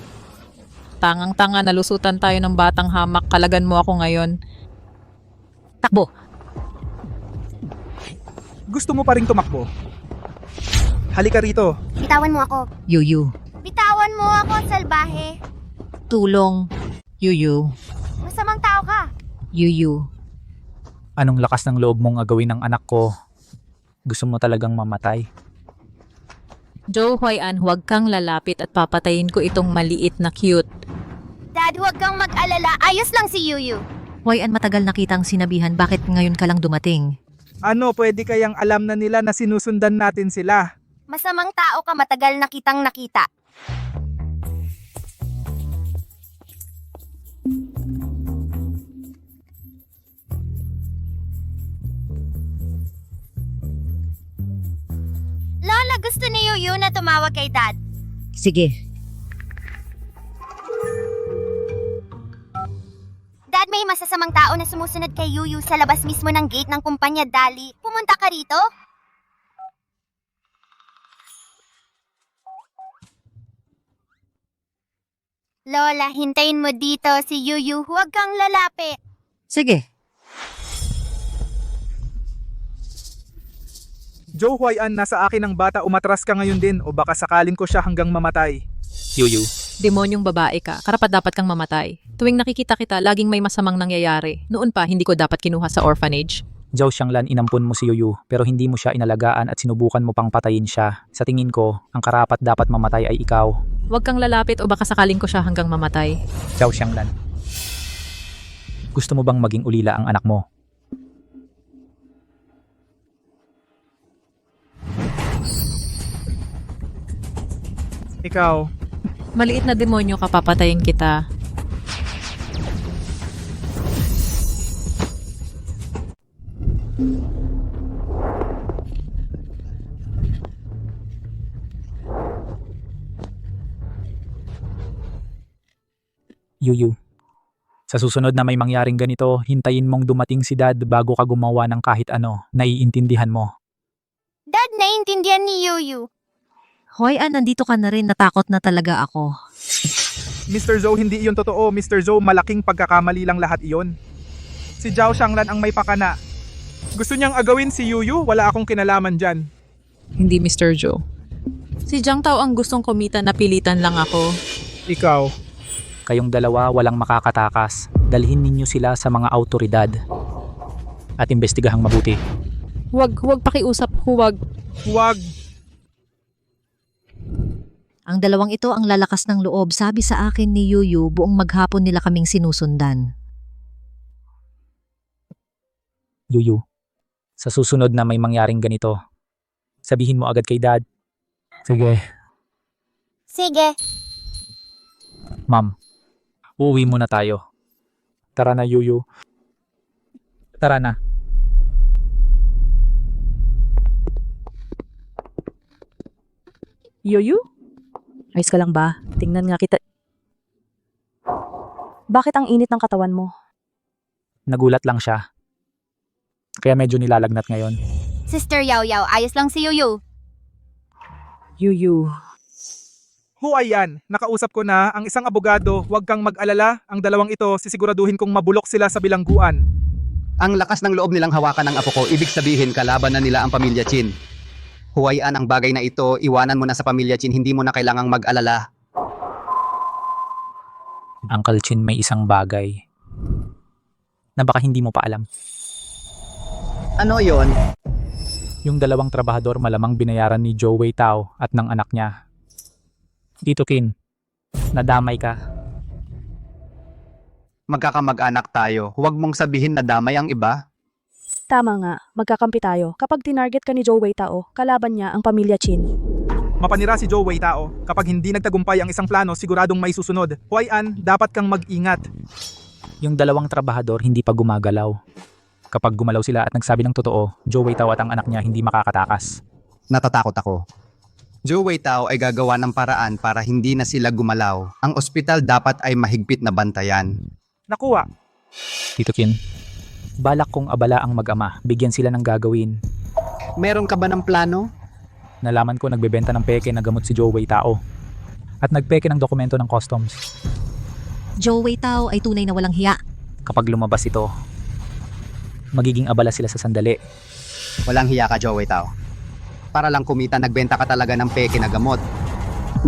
Tangang-tanga, nalusutan tayo ng batang hamak, kalagan mo ako ngayon. Takbo! Gusto mo pa ring tumakbo? Halika rito. Bitawan mo ako. Yuyu. Bitawan mo ako, salbahe. Tulong. Yuyu. Masamang tao ka. Yuyu. Anong lakas ng loob mong agawin ng anak ko? Gusto mo talagang mamatay? Joe Huayan, huwag kang lalapit at papatayin ko itong maliit na cute. Dad, huwag kang mag-alala. Ayos lang si Yuyu. Huayan, matagal na kitang sinabihan, bakit ngayon ka lang dumating? Ano, pwede kayang alam na nila na sinusundan natin sila? Masamang tao ka, matagal na kitang nakita. Lola, gusto ni Yuyu na tumawag kay Dad. Sige. Dad, may masasamang tao na sumusunod kay Yuyu sa labas mismo ng gate ng kumpanya Dali. Pumunta ka rito? Lola, hintayin mo dito si Yuyu. Huwag kang lalapit. Sige. Joe Huayan, nasa akin ang bata, umatras ka ngayon din o baka sakalin ko siya hanggang mamatay. Yuyu. Demonyong babae ka, karapat dapat kang mamatay. Tuwing nakikita kita, laging may masamang nangyayari. Noon pa, hindi ko dapat kinuha sa orphanage. Zhao Xianglan, inampun mo si Yuyu pero hindi mo siya inalagaan at sinubukan mo pang patayin siya. Sa tingin ko, ang karapat dapat mamatay ay ikaw. Huwag kang lalapit o baka sakalin ko siya hanggang mamatay. Zhao Xianglan. Gusto mo bang maging ulila ang anak mo? Ikaw, Maliit na demonyo ka, papatayin kita. Yuyu. Sa susunod na may mangyaring ganito, hintayin mong dumating si Dad bago ka gumawa ng kahit ano. Naiintindihan mo. Dad, naiintindihan ni Yuyu. Huayan, nandito ka na rin, natakot na talaga ako. Mr. Zhou, hindi iyon totoo. Mr. Zhou, malaking pagkakamali lang lahat iyon. Si Zhao Xianglan ang may pakana. Gusto niyang agawin si Yuyu, wala akong kinalaman dyan. Hindi Mr. Joe. Si Jiang Tao ang gustong kumita, napilitan lang ako. Ikaw. Kayong dalawa walang makakatakas. Dalhin ninyo sila sa mga autoridad. At imbestigahang mabuti. Huwag pakiusap, huwag. Huwag. Ang dalawang ito ang lalakas ng loob, sabi sa akin ni Yuyu, buong maghapon nila kaming sinusundan. Yuyu. Sa susunod na may mangyaring ganito, sabihin mo agad kay Dad. Sige. Sige. Ma'am, uuwi muna tayo. Tara na, Yuyu. Tara na. Yuyu? Ayos ka lang ba? Tingnan nga kita. Bakit ang init ng katawan mo? Nagulat lang siya. Kaya medyo nilalagnat ngayon. Sister Yao Yao, ayos lang si Yuyu. Yuyu. Huayan, nakausap ko na ang isang abogado, huwag kang mag-alala, ang dalawang ito sisiguraduhin kong mabulok sila sa bilangguan. Ang lakas ng loob nilang hawakan ng apo ko, ibig sabihin kalaban na nila ang pamilya Chin. Huwayan ang bagay na ito, iwanan mo na sa pamilya Chin, hindi mo na kailangang mag-alala. Uncle Chin, may isang bagay na baka hindi mo pa alam. Ano yon? Yung dalawang trabahador malamang binayaran ni Joe Wei Tao at ng anak niya. Tito Kin, nadamay ka. Magkakamag-anak tayo, huwag mong sabihin na damay ang iba. Tama nga, magkakampi tayo. Kapag tinarget ka ni Joe Wei Tao, kalaban niya ang pamilya Chin. Mapanira si Joe Wei Tao. Kapag hindi nagtagumpay ang isang plano, siguradong may susunod. Huwayan, dapat kang mag-ingat. Yung dalawang trabahador hindi pa gumagalaw. Kapag gumalaw sila at nagsabi ng totoo, Joe Wei Tao at ang anak niya hindi makakatakas. Natatakot ako. Joe Wei Tao ay gagawa ng paraan para hindi na sila gumalaw. Ang ospital dapat ay mahigpit na bantayan. Nakuha. Tito Kin, balak kong abala ang mag-ama, bigyan sila ng gagawin. Meron ka ba ng plano? Nalaman ko nagbebenta ng peke na gamot si Joe Wei Tao. At nagpeke ng dokumento ng customs. Joe Wei Tao ay tunay na walang hiya. Kapag lumabas ito, magiging abala sila sa sandali. Walang hiya ka, Joe Wei Tao. Para lang kumita, nagbenta ka talaga ng peke na gamot.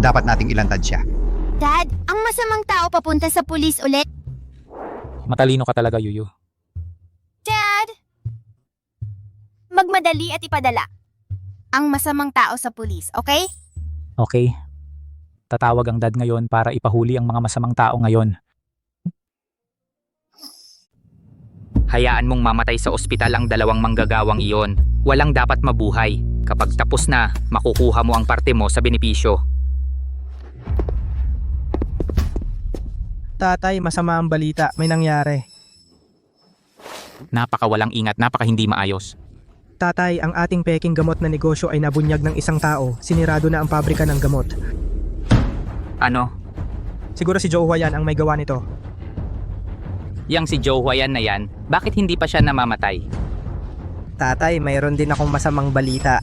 Dapat nating ilantad siya. Dad, ang masamang tao papunta sa pulis ulit. Matalino ka talaga, Yuyu. Dad! Magmadali at ipadala ang masamang tao sa pulis, okay? Okay. Tatawag ang dad ngayon para ipahuli ang mga masamang tao ngayon. Hayaan mong mamatay sa ospital ang dalawang manggagawang iyon. Walang dapat mabuhay. Kapag tapos na, makukuha mo ang parte mo sa benepisyo. Tatay, masama ang balita. May nangyari. Napakawalang ingat, napaka hindi maayos. Tatay, ang ating peking gamot na negosyo ay nabunyag ng isang tao. Sinirado na ang pabrika ng gamot. Ano? Siguro si Joe Huayan ang may gawa nito. Yang si Joe Huayan na yan, bakit hindi pa siya namamatay? Tatay, mayroon din akong masamang balita.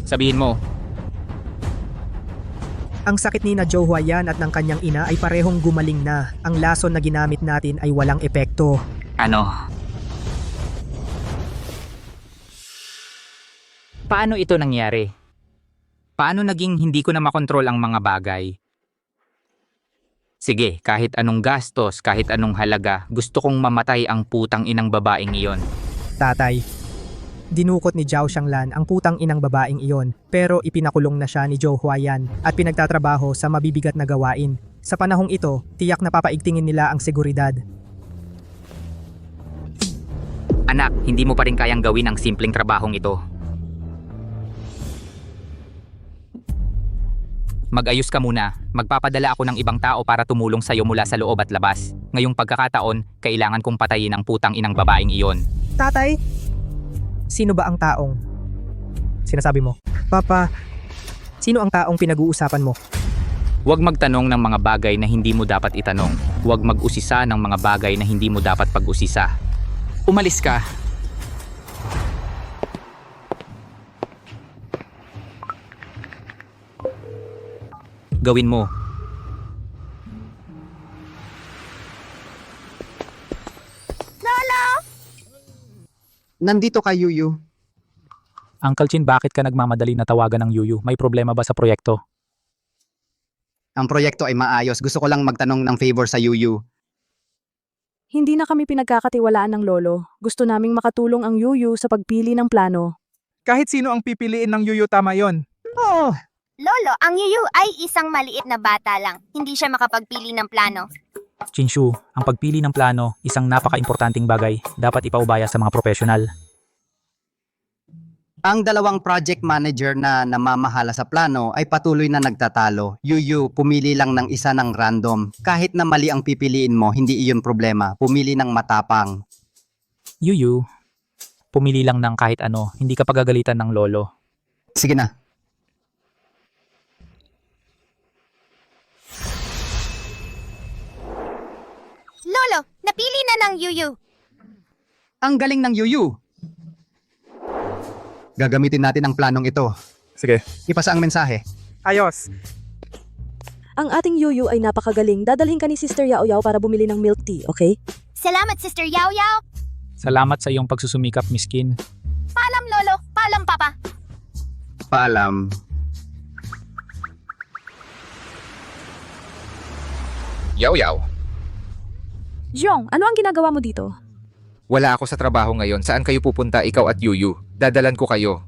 Sabihin mo. Ang sakit ni na Joe Huayan at ng kanyang ina ay parehong gumaling na. Ang lason na ginamit natin ay walang epekto. Ano? Paano ito nangyari? Paano naging hindi ko na makontrol ang mga bagay? Sige, kahit anong gastos, kahit anong halaga, gusto kong mamatay ang putang inang babaeng iyon. Tatay, dinukot ni Zhao Xianglan ang putang inang babaeng iyon, pero ipinakulong na siya ni Joe Huayan at pinagtatrabaho sa mabibigat na gawain. Sa panahong ito, tiyak na papaigtingin nila ang seguridad. Anak, hindi mo pa rin kayang gawin ang simpleng trabahong ito. Mag-ayos ka muna. Magpapadala ako ng ibang tao para tumulong sa'yo mula sa loob at labas. Ngayong pagkakataon, kailangan kong patayin ang putang inang babaeng iyon. Tatay, sino ba ang taong sinasabi mo? Papa, sino ang taong pinag-uusapan mo? Huwag magtanong ng mga bagay na hindi mo dapat itanong. Huwag mag-usisa ng mga bagay na hindi mo dapat pag-usisa. Umalis ka. Gawin mo. Lolo! Nandito ka, Yuyu. Uncle Chin, bakit ka nagmamadali na tawagan ng Yuyu? May problema ba sa proyekto? Ang proyekto ay maayos. Gusto ko lang magtanong ng favor sa Yuyu. Hindi na kami pinagkakatiwalaan ng lolo. Gusto naming makatulong ang Yuyu sa pagpili ng plano. Kahit sino ang pipiliin ng Yuyu, tama yon. Oh, Lolo, ang Yuyu ay isang maliit na bata lang. Hindi siya makapagpili ng plano. Chinshu, ang pagpili ng plano, isang napaka-importanting bagay. Dapat ipaubaya sa mga profesional. ang dalawang project manager na namamahala sa plano ay patuloy na nagtatalo. Yuyu, pumili lang ng isa ng random. Kahit na mali ang pipiliin mo, hindi iyon problema. Pumili ng matapang. Yuyu, pumili lang ng kahit ano. Hindi ka pagagalitan ng lolo. Sige na. Lolo, napili na ng Yuyu. Ang galing ng Yuyu. Gagamitin natin ang planong ito. Sige. Ipasa ang mensahe. Ayos. Ang ating Yuyu ay napakagaling. Dadalhin ka ni Sister Yao Yao para bumili ng milk tea, okay? Salamat, Sister Yao Yao. Salamat sa iyong pagsusumikap, Miskin. Paalam, Lolo. Paalam, Papa. Paalam. Yaw-yaw. Jong, ano ang ginagawa mo dito? Wala ako sa trabaho ngayon. Saan kayo pupunta, ikaw at Yuyu? Dadalan ko kayo.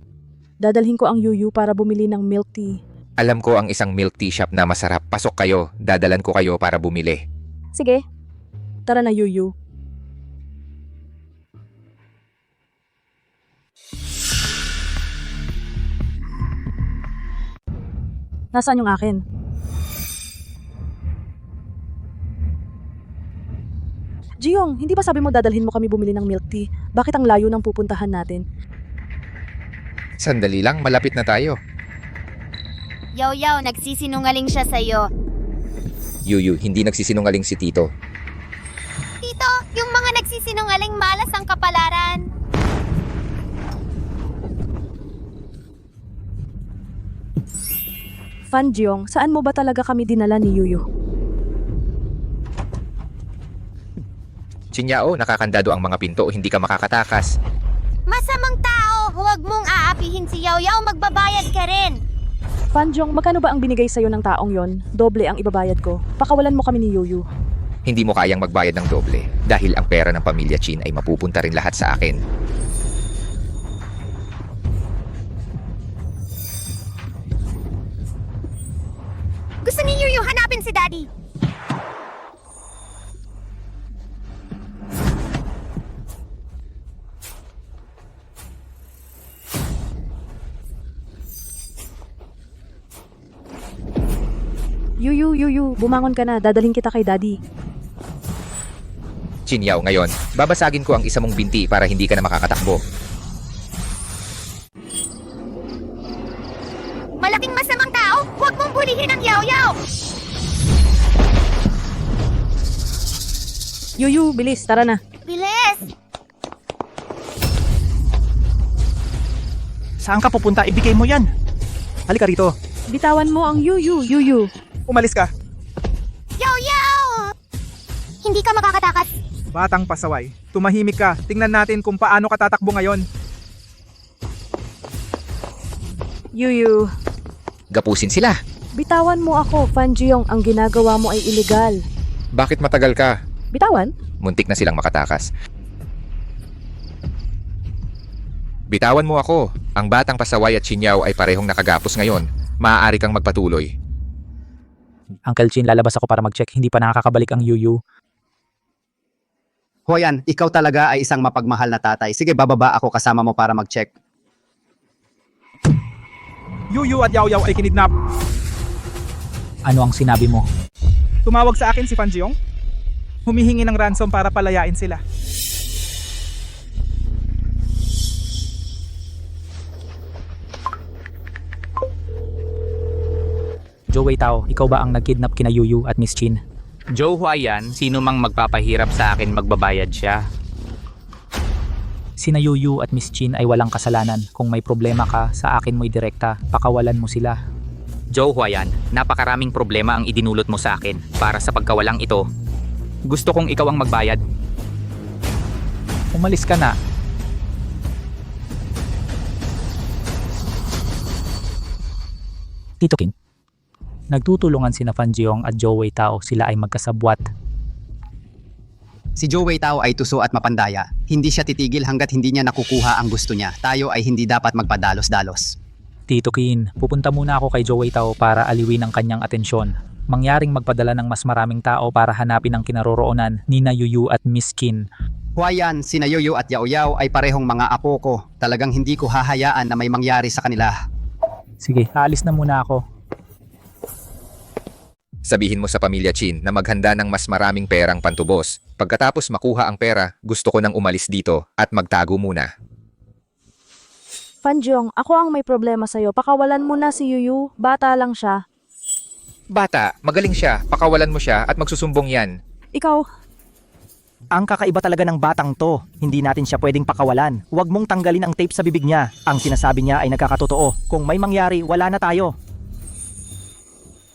Dadalhin ko ang Yuyu para bumili ng milk tea. Alam ko ang isang milk tea shop na masarap. Pasok kayo. Dadalan ko kayo para bumili. Sige. Tara na, Yuyu. Nasaan yung akin? Jiyong, hindi ba sabi mo dadalhin mo kami bumili ng milk tea? Bakit ang layo ng pupuntahan natin? Sandali lang, malapit na tayo. Yaw, nagsisinungaling siya sa'yo. Yuyu, hindi nagsisinungaling si Tito. Tito, yung mga nagsisinungaling malas ang kapalaran. Fan Jiyong, saan mo ba talaga kami dinala ni Yuyu? Chinyao, nakakandado ang mga pinto, hindi ka makakatakas. Masamang tao, huwag mong aapihin si Yaw, magbabayad ka rin. Fan Jiyong, magkano ba ang binigay sa'yo ng taong yon? Doble ang ibabayad ko. Pakawalan mo kami ni Yuyu. Hindi mo kayang magbayad ng doble dahil ang pera ng pamilya Chin ay mapupunta rin lahat sa akin. Gusto ni Yuyu hanapin si Daddy. Yuyu, bumangon ka na. Dadalhin kita kay Daddy. Chinyao, ngayon, babasagin ko ang isa mong binti para hindi ka na makakatakbo. Malaking masamang tao, huwag mong bulihin ang Yaw. Yuyu, bilis, tara na. Bilis! Saan ka pupunta? Ibigay mo yan. Halika rito. Bitawan mo ang Yuyu. Umalis ka. Yaw! Hindi ka makakatakas. Batang pasaway. Tumahimik ka. Tingnan natin kung paano ka tatakbo ngayon. Yuyu, Gapusin sila. bitawan mo ako. Fan Jiyong, ang ginagawa mo ay illegal. Bakit matagal ka? Bitawan? Muntik na silang makatakas. Bitawan mo ako. Ang batang pasaway at Chinyao ay parehong nakagapos ngayon. Maaari kang magpatuloy. Uncle Chin, lalabas ako para mag-check. Hindi pa nakakabalik ang Yuyu. Huayan, ikaw talaga ay isang mapagmahal na tatay. Sige, bababa ako kasama mo para mag-check. Yuyu at Yaw ay kinidnap. Ano ang sinabi mo? Tumawag sa akin si Fan Jiyong. Humihingi ng ransom para palayain sila. Joey Tao, ikaw ba ang nagkidnap kina Yuyu at Miss Chin? Joe Huayan, sino mang magpapahirap sa akin magbabayad siya. Sina Yuyu at Miss Chin ay walang kasalanan. Kung may problema ka, sa akin mo'y direkta. Pakawalan mo sila. Joe Huayan, napakaraming problema ang idinulot mo sa akin para sa pagkawalang ito. Gusto kong ikaw ang magbayad. Umalis ka na. Tito King, nagtutulungan sina Fan Jiyong at Joey Tao. Sila ay magkasabwat. Si Joey Tao ay tuso at mapandaya. Hindi siya titigil hanggat hindi niya nakukuha ang gusto niya. Tayo ay hindi dapat magpadalos-dalos. Tito Kin, pupunta muna ako kay Joey Tao para aliwin ang kanyang atensyon. Mangyaring magpadala ng mas maraming tao para hanapin ang kinaroroonan ni na Yuyu at Miss Kin. Huayan, sina Yuyu at Yaoyao ay parehong mga apo ko. Talagang hindi ko hahayaan na may mangyari sa kanila. Sige, aalis na muna ako. Sabihin mo sa pamilya Chin na maghanda ng mas maraming perang pantubos. Pagkatapos makuha ang pera, gusto ko nang umalis dito at magtago muna. Fan Jiyong, ako ang may problema sa'yo. Pakawalan mo na si Yuyu. Bata lang siya. Bata, magaling siya. Pakawalan mo siya at magsusumbong yan. Ikaw, Ang kakaiba talaga ng batang to. Hindi natin siya pwedeng pakawalan. Huwag mong tanggalin ang tape sa bibig niya. Ang sinasabi niya ay nagkakatotoo. Kung may mangyari, wala na tayo.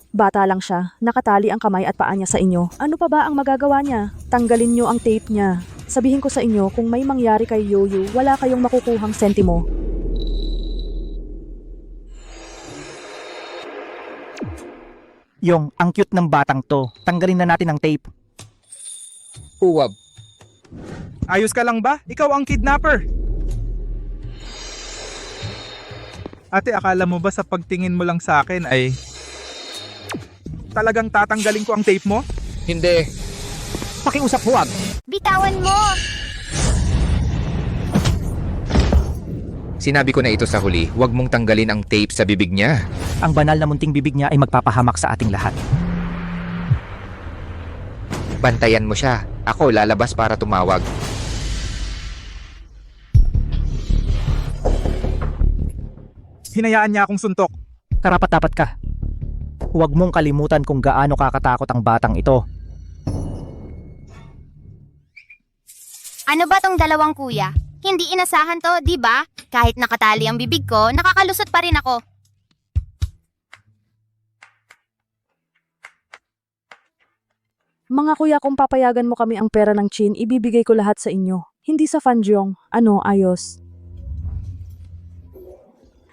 bata lang siya. Nakatali ang kamay at paa niya sa inyo. Ano pa ba ang magagawa niya? Tanggalin niyo ang tape niya. Sabihin ko sa inyo, kung may mangyari kay Yuyu, wala kayong makukuhang sentimo. Yung, ang cute ng batang to. Tanggalin na natin ang tape. Huwag. Ayos ka lang ba? Ikaw ang kidnapper. Ate, akala mo ba sa pagtingin mo lang sa akin ay talagang tatanggalin ko ang tape mo? Hindi. Pakiusap, huwag. Bitawan mo! Sinabi ko na ito sa huli, huwag mong tanggalin ang tape sa bibig niya. Ang banal na munting bibig niya ay magpapahamak sa ating lahat. Bantayan mo siya. Ako lalabas para tumawag. Hinayaan niya akong suntok. Karapat-dapat ka. Huwag mong kalimutan kung gaano kakatakot ang batang ito. Ano ba tong dalawang kuya? Hindi inasahan to, di ba? Kahit nakatali ang bibig ko, nakakalusot pa rin ako. Mga kuya, kung papayagan mo kami ang pera ng Chin, ibibigay ko lahat sa inyo. Hindi sa Fanjong. Ano, ayos.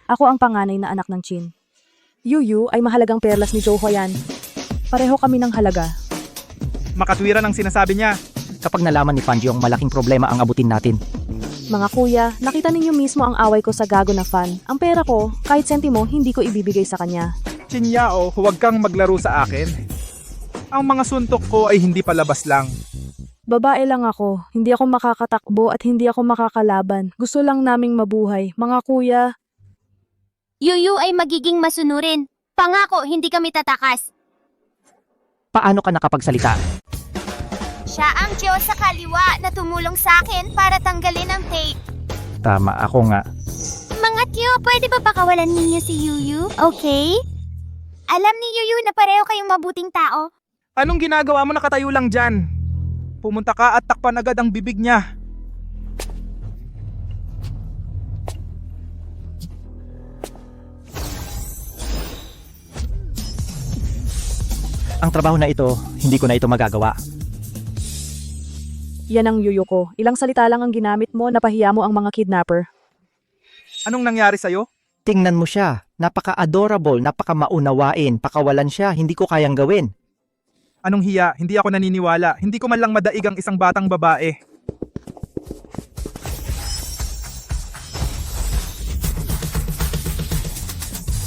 Ako ang panganay na anak ng Chin. Yuyu ay mahalagang perlas ni Joe Huayan. Pareho kami ng halaga. Makatwiran ang sinasabi niya. Kapag nalaman ni Fanji ang malaking problema ang abutin natin. Mga kuya, nakita ninyo mismo ang away ko sa gago na fan. Ang pera ko, kahit sentimo, hindi ko ibibigay sa kanya. Chinyao, huwag kang maglaro sa akin. Ang mga suntok ko ay hindi palabas lang. Babae lang ako, hindi ako makakatakbo at hindi ako makakalaban. Gusto lang naming mabuhay. Mga kuya, Yuyu ay magiging masunurin. Pangako, hindi kami tatakas. Paano ka nakapagsalita? Siya ang Diyos sa kaliwa na tumulong sa akin para tanggalin ang tape. Tama, ako nga. Mga tiyo, pwede ba pakawalan ninyo si Yuyu? Okay? Alam ni Yuyu na pareho kayong mabuting tao. Anong ginagawa mo, nakatayo lang dyan? Pumunta ka at takpan agad ang bibig niya. Ang trabaho na ito, hindi ko na ito magagawa. yan ang yuyu ko. Ilang salita lang ang ginamit mo, napahiya mo ang mga kidnapper. Anong nangyari sa'yo? Tingnan mo siya. Napaka-adorable, napaka-maunawain. Pakawalan siya, hindi ko kayang gawin. Anong hiya? Hindi ako naniniwala. Hindi ko man lang madaig ang isang batang babae.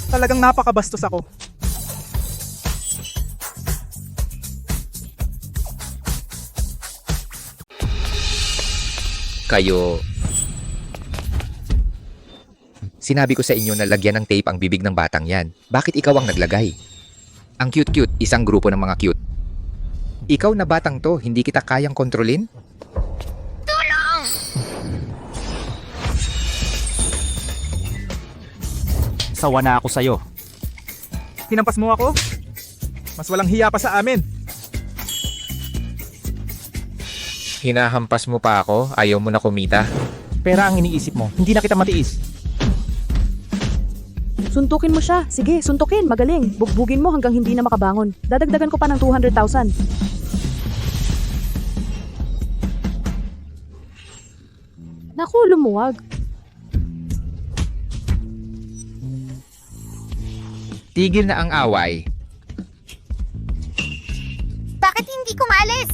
Talagang napakabastos ako. Kayo... Sinabi ko sa inyo na lagyan ng tape ang bibig ng batang yan. Bakit ikaw ang naglagay? Ang cute-cute, isang grupo ng mga cute. Ikaw na batang to, hindi kita kayang kontrolin? Tulong! Sawa na ako sa'yo. Hinampas mo ako? Mas walang hiya pa sa amin. Hinahampas mo pa ako? Ayaw mo na kumita? Pera ang iniisip mo, hindi na kita matiis. Suntukin mo siya. Sige, suntukin. Magaling. Bugbugin mo hanggang hindi na makabangon. Dadagdagan ko pa ng 200,000. Naku, lumuwag. Tigil na ang away. Bakit hindi kumalis?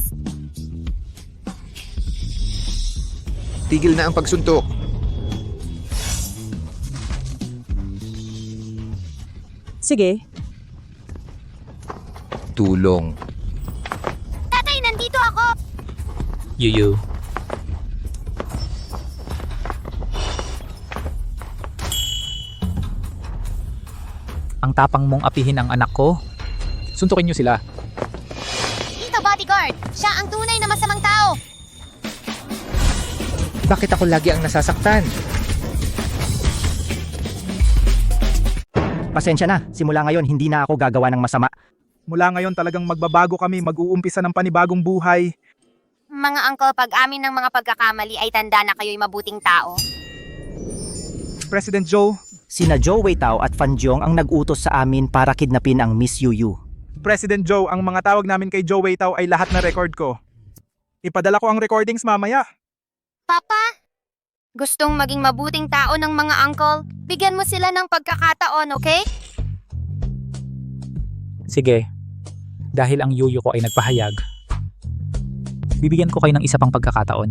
Tigil na ang pagsuntok. Sige. Tulong. Tatay, nandito ako! Yuyu. Ang tapang mong apihin ang anak ko. Suntukin niyo sila. Dito, bodyguard! Siya ang tunay na masamang tao! Bakit ako lagi ang nasasaktan? Pasensya na, simula ngayon hindi na ako gagawa ng masama. Mula ngayon talagang magbabago kami, mag-uumpisa ng panibagong buhay. Mga angkol, pag amin ng mga pagkakamali ay tanda na kayo'y mabuting tao. President Joe, Sina Joe Weitao at Fan Jiong ang nag-utos sa amin para kidnapin ang Miss Yuyu. President Joe, ang mga tawag namin kay Joe Weitao ay lahat na record ko. Ipadala ko ang recordings mamaya. Papa, gustong maging mabuting tao ng mga angkol, bigyan mo sila ng pagkakataon, okay? Sige, Dahil ang yuyu ko ay nagpahayag, bibigyan ko kayo ng isa pang pagkakataon.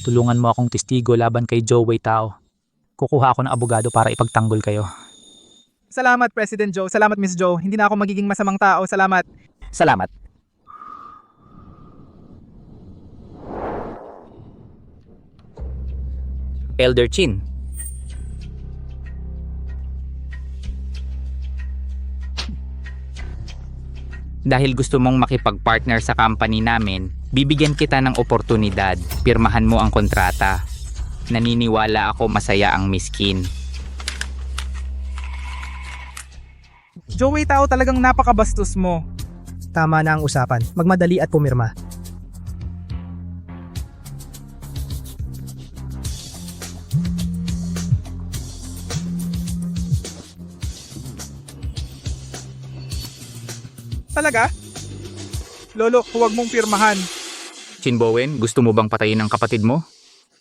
Tulungan mo akong testigo laban kay Joe Wei Tao. Kukuha ako ng abogado para ipagtanggol kayo. Salamat, President Joe. Salamat, Miss Joe. Hindi na ako magiging masamang tao. Salamat. Salamat. Elder Chin. Dahil gusto mong makipag-partner sa company namin, bibigyan kita ng oportunidad. Pirmahan mo ang kontrata. Naniniwala ako masaya ang miskin. Joey Tao, talagang napakabastos mo. Tama na ang usapan. Magmadali at pumirma. Talaga? Lolo, huwag mong pirmahan. Chin Bowen, gusto mo bang patayin ang kapatid mo?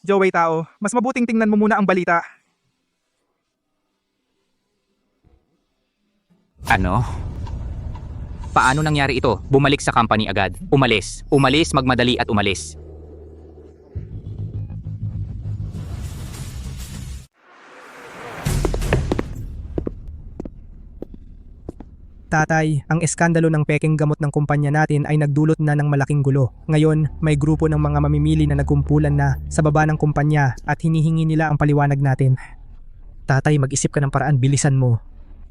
Joey Tao, mas mabuting tingnan mo muna ang balita. Ano? Paano nangyari ito? Bumalik sa company agad. Umalis. Umalis, magmadali at umalis. Tatay, ang eskandalo ng pekeng gamot ng kumpanya natin ay nagdulot na ng malaking gulo. Ngayon, may grupo ng mga mamimili na nagkumpulan na sa baba ng kumpanya at hinihingi nila ang paliwanag natin. Tatay, mag-isip ka ng paraan, bilisan mo.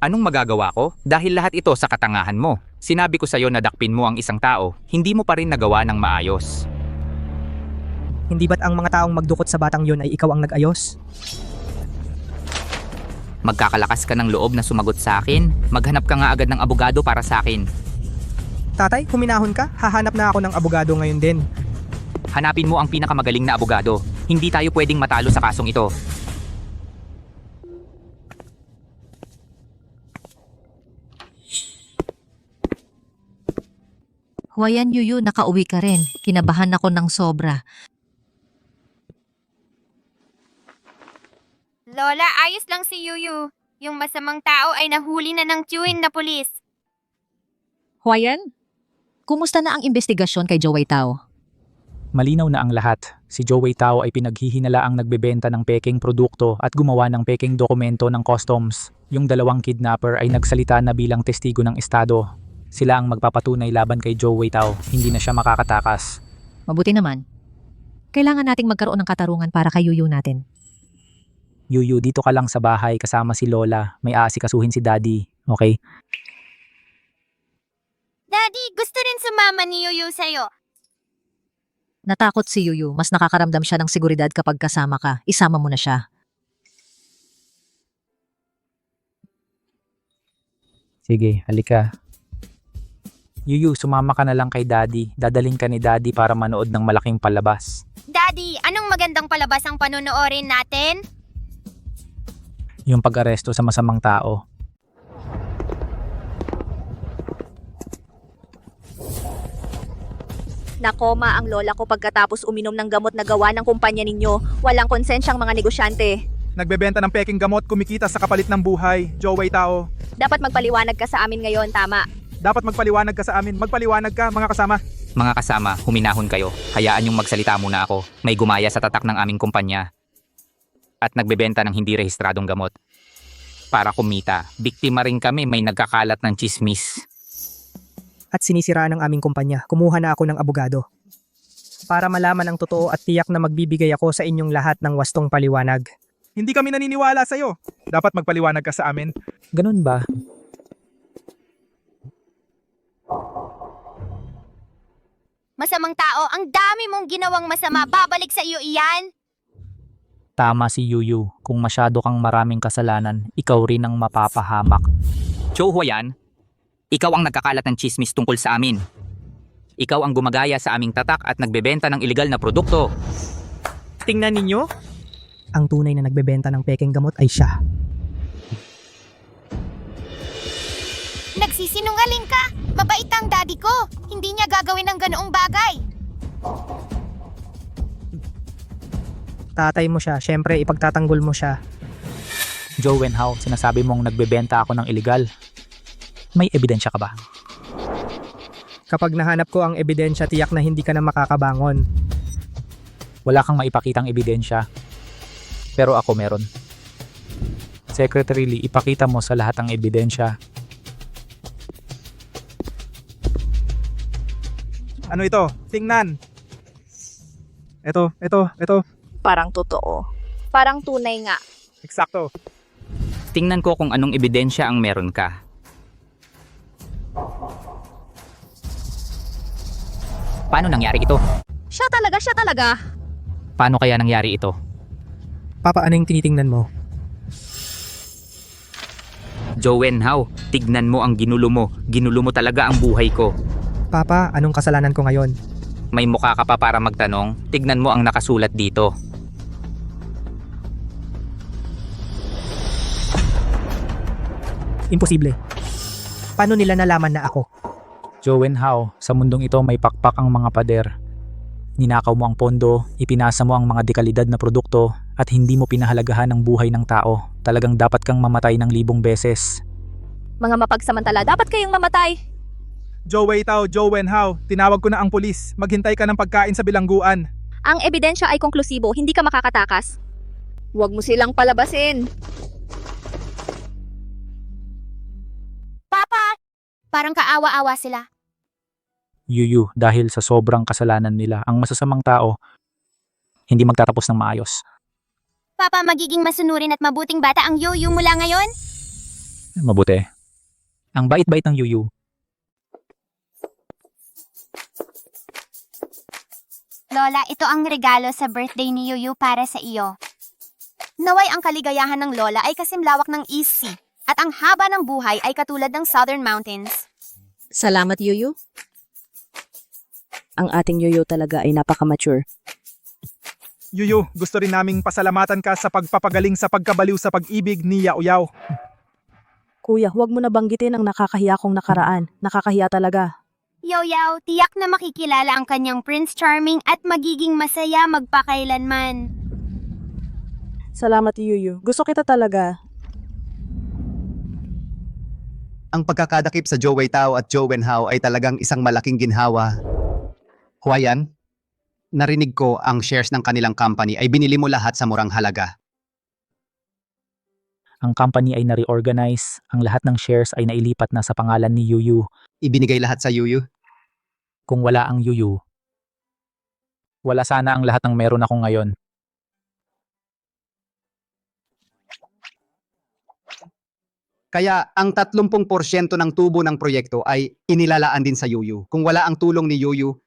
Anong magagawa ko? Dahil lahat ito sa katangahan mo. Sinabi ko sa'yo na dakpin mo ang isang tao, hindi mo pa rin nagawa ng maayos. Hindi ba't ang mga taong magdukot sa batang yon ay ikaw ang nag-ayos? Magkakalakas ka ng loob na sumagot sa akin? Maghanap ka nga agad ng abogado para sa akin. Tatay, huminahon ka? Hahanap na ako ng abogado ngayon din. Hanapin mo ang pinakamagaling na abogado. Hindi tayo pwedeng matalo sa kasong ito. Huwayan Yuyu, nakauwi ka rin. Kinabahan ako ng sobra. Lola, ayos lang si Yuyu. Yung masamang tao ay nahuli na ng tiyuhin na pulis. Huwayan? Kumusta na ang investigasyon kay Joey Tao? Malinaw na ang lahat. Si Joe Wei Tao ay pinaghihinalaang nagbebenta ng pekeng produkto at gumawa ng pekeng dokumento ng customs. Yung dalawang kidnapper ay nagsalita na bilang testigo ng estado. Sila ang magpapatunay laban kay Joe Wei Tao. Hindi na siya makakatakas. Mabuti naman. Kailangan nating magkaroon ng katarungan para kay Yuyu natin. Yuyu, dito ka lang sa bahay kasama si Lola. May aasikasuhin si Daddy. Okay? Daddy, gusto rin sumama ni Yuyu sa'yo. Natakot si Yuyu. Mas nakakaramdam siya ng seguridad kapag kasama ka. Isama mo na siya. Sige, halika. Yuyu, sumama ka na lang kay Daddy. Dadaling ka ni Daddy para manood ng malaking palabas. Daddy, anong magandang palabas ang panonoorin natin? Yung pag-aresto sa masamang tao. Nakoma ang lola ko pagkatapos uminom ng gamot na gawa ng kumpanya ninyo. Walang konsensyang mga negosyante. Nagbebenta ng peking gamot, kumikita sa kapalit ng buhay. Joey Tao. Dapat magpaliwanag ka sa amin ngayon, tama. Dapat magpaliwanag ka sa amin. Magpaliwanag ka, mga kasama. Mga kasama, huminahon kayo. Hayaan yung magsalita muna ako. May gumaya sa tatak ng aming kumpanya. At nagbebenta ng hindi rehistradong gamot. Para kumita, biktima rin kami, may nagkakalat ng chismis. At sinisiraan ng aming kumpanya. Kumuha na ako ng abogado. Para malaman ang totoo at tiyak na magbibigay ako sa inyong lahat ng wastong paliwanag. Hindi kami naniniwala sa'yo. Dapat magpaliwanag ka sa amin. Ganun ba? Masamang tao, ang dami mong ginawang masama. Babalik sa iyo iyan. Tama si Yuyu. Kung masyado kang maraming kasalanan, ikaw rin ang mapapahamak. Joe Huayan, ikaw ang nagkakalat ng chismis tungkol sa amin. Ikaw ang gumagaya sa aming tatak at nagbebenta ng ilegal na produkto. Tingnan ninyo. Ang tunay na nagbebenta ng pekeng gamot ay siya. Nagsisinungaling ka. Mabait ang daddy ko. Hindi niya gagawin ng ganoong bagay. Tatay mo siya, syempre ipagtatanggol mo siya. Joe Wenhao, sinasabi mong nagbebenta ako ng illegal. May ebidensya ka ba? Kapag nahanap ko ang ebidensya, tiyak na hindi ka na makakabangon. Wala kang maipakitang ebidensya. Pero ako meron. Secretary Lee, ipakita mo sa lahat ang ebidensya. Ano ito? Tingnan. Ito. Parang totoo. Parang tunay nga. Eksakto. Tingnan ko kung anong ebidensya ang meron ka. Paano nangyari ito? Siya talaga. Paano kaya nangyari ito? Papa, ano yung tinitingnan mo? Joe Wenhao, tignan mo ang ginulo mo. Ginulo mo talaga ang buhay ko. Papa, anong kasalanan ko ngayon? May mukha ka pa para magtanong? Tignan mo ang nakasulat dito. Imposible. Paano nila nalaman na ako? Joe Wenhao, sa mundong ito may pakpak ang mga pader. Ninakaw mo ang pondo, ipinasa mo ang mga dekalidad na produkto, at hindi mo pinahalagahan ang buhay ng tao. Talagang dapat kang mamatay ng 1,000 beses. Mga mapagsamantala, dapat kayong mamatay. Joe Weitao, Joe Wenhao, tinawag ko na ang pulis. Maghintay ka ng pagkain sa bilangguan. Ang ebidensya ay konklusibo, hindi ka makakatakas. Huwag mo silang palabasin. Papa! Parang kaawa-awa sila. Yuyu, dahil sa sobrang kasalanan nila, ang masasamang tao, hindi magtatapos ng maayos. Papa, magiging masunurin at mabuting bata ang Yuyu mula ngayon? Mabuti. Ang bait-bait ng Yuyu. Lola, ito ang regalo sa birthday ni Yuyu para sa iyo. Naway ang kaligayahan ng Lola ay kasimlawak ng East Sea at ang haba ng buhay ay katulad ng Southern Mountains. Salamat, Yuyu. Ang ating yoyo talaga ay napaka-mature. Yuyu, gusto rin naming pasalamatan ka sa pagpapagaling sa pagkabaliw sa pag-ibig ni Yao Yao. Kuya, huwag mo na banggitin ang nakakahiya kong nakaraan. Nakakahiya talaga. Yaw, tiyak na makikilala ang kanyang Prince Charming at magiging masaya magpakailanman. Salamat, Yuyu. Gusto kita talaga. Ang pagkakadakip sa Joe Weitao at Joe Wenhao ay talagang isang malaking ginhawa. Huayan, narinig ko ang shares ng kanilang company ay binili mo lahat sa murang halaga. Ang company ay na-reorganize, ang lahat ng shares ay nailipat na sa pangalan ni Yuyu. Ibinigay lahat sa Yuyu. Kung wala ang Yuyu, wala sana ang lahat ng meron ako ngayon. Kaya ang 30% ng tubo ng proyekto ay inilalaan din sa Yuyu. Kung wala ang tulong ni Yuyu,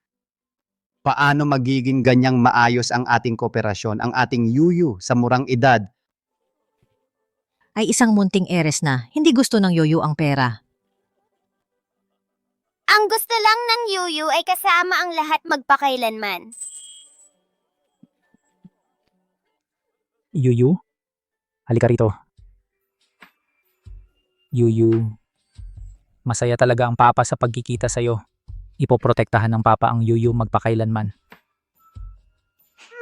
paano magiging ganyang maayos ang ating kooperasyon, ang ating Yuyu sa murang edad? Ay isang munting eres na, hindi gusto ng Yuyu ang pera. Ang gusto lang ng Yuyu ay kasama ang lahat magpakailanman. Yuyu? Halika rito. Yuyu. Masaya talaga ang papa sa pagkikita sa'yo. Ipoprotektahan ng papa ang Yuyu magpakailanman.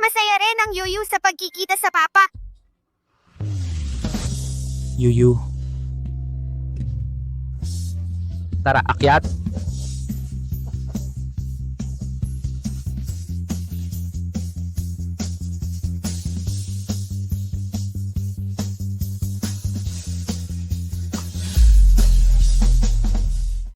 Masaya rin ang Yuyu sa pagkikita sa papa. Yuyu. Tara, akyat.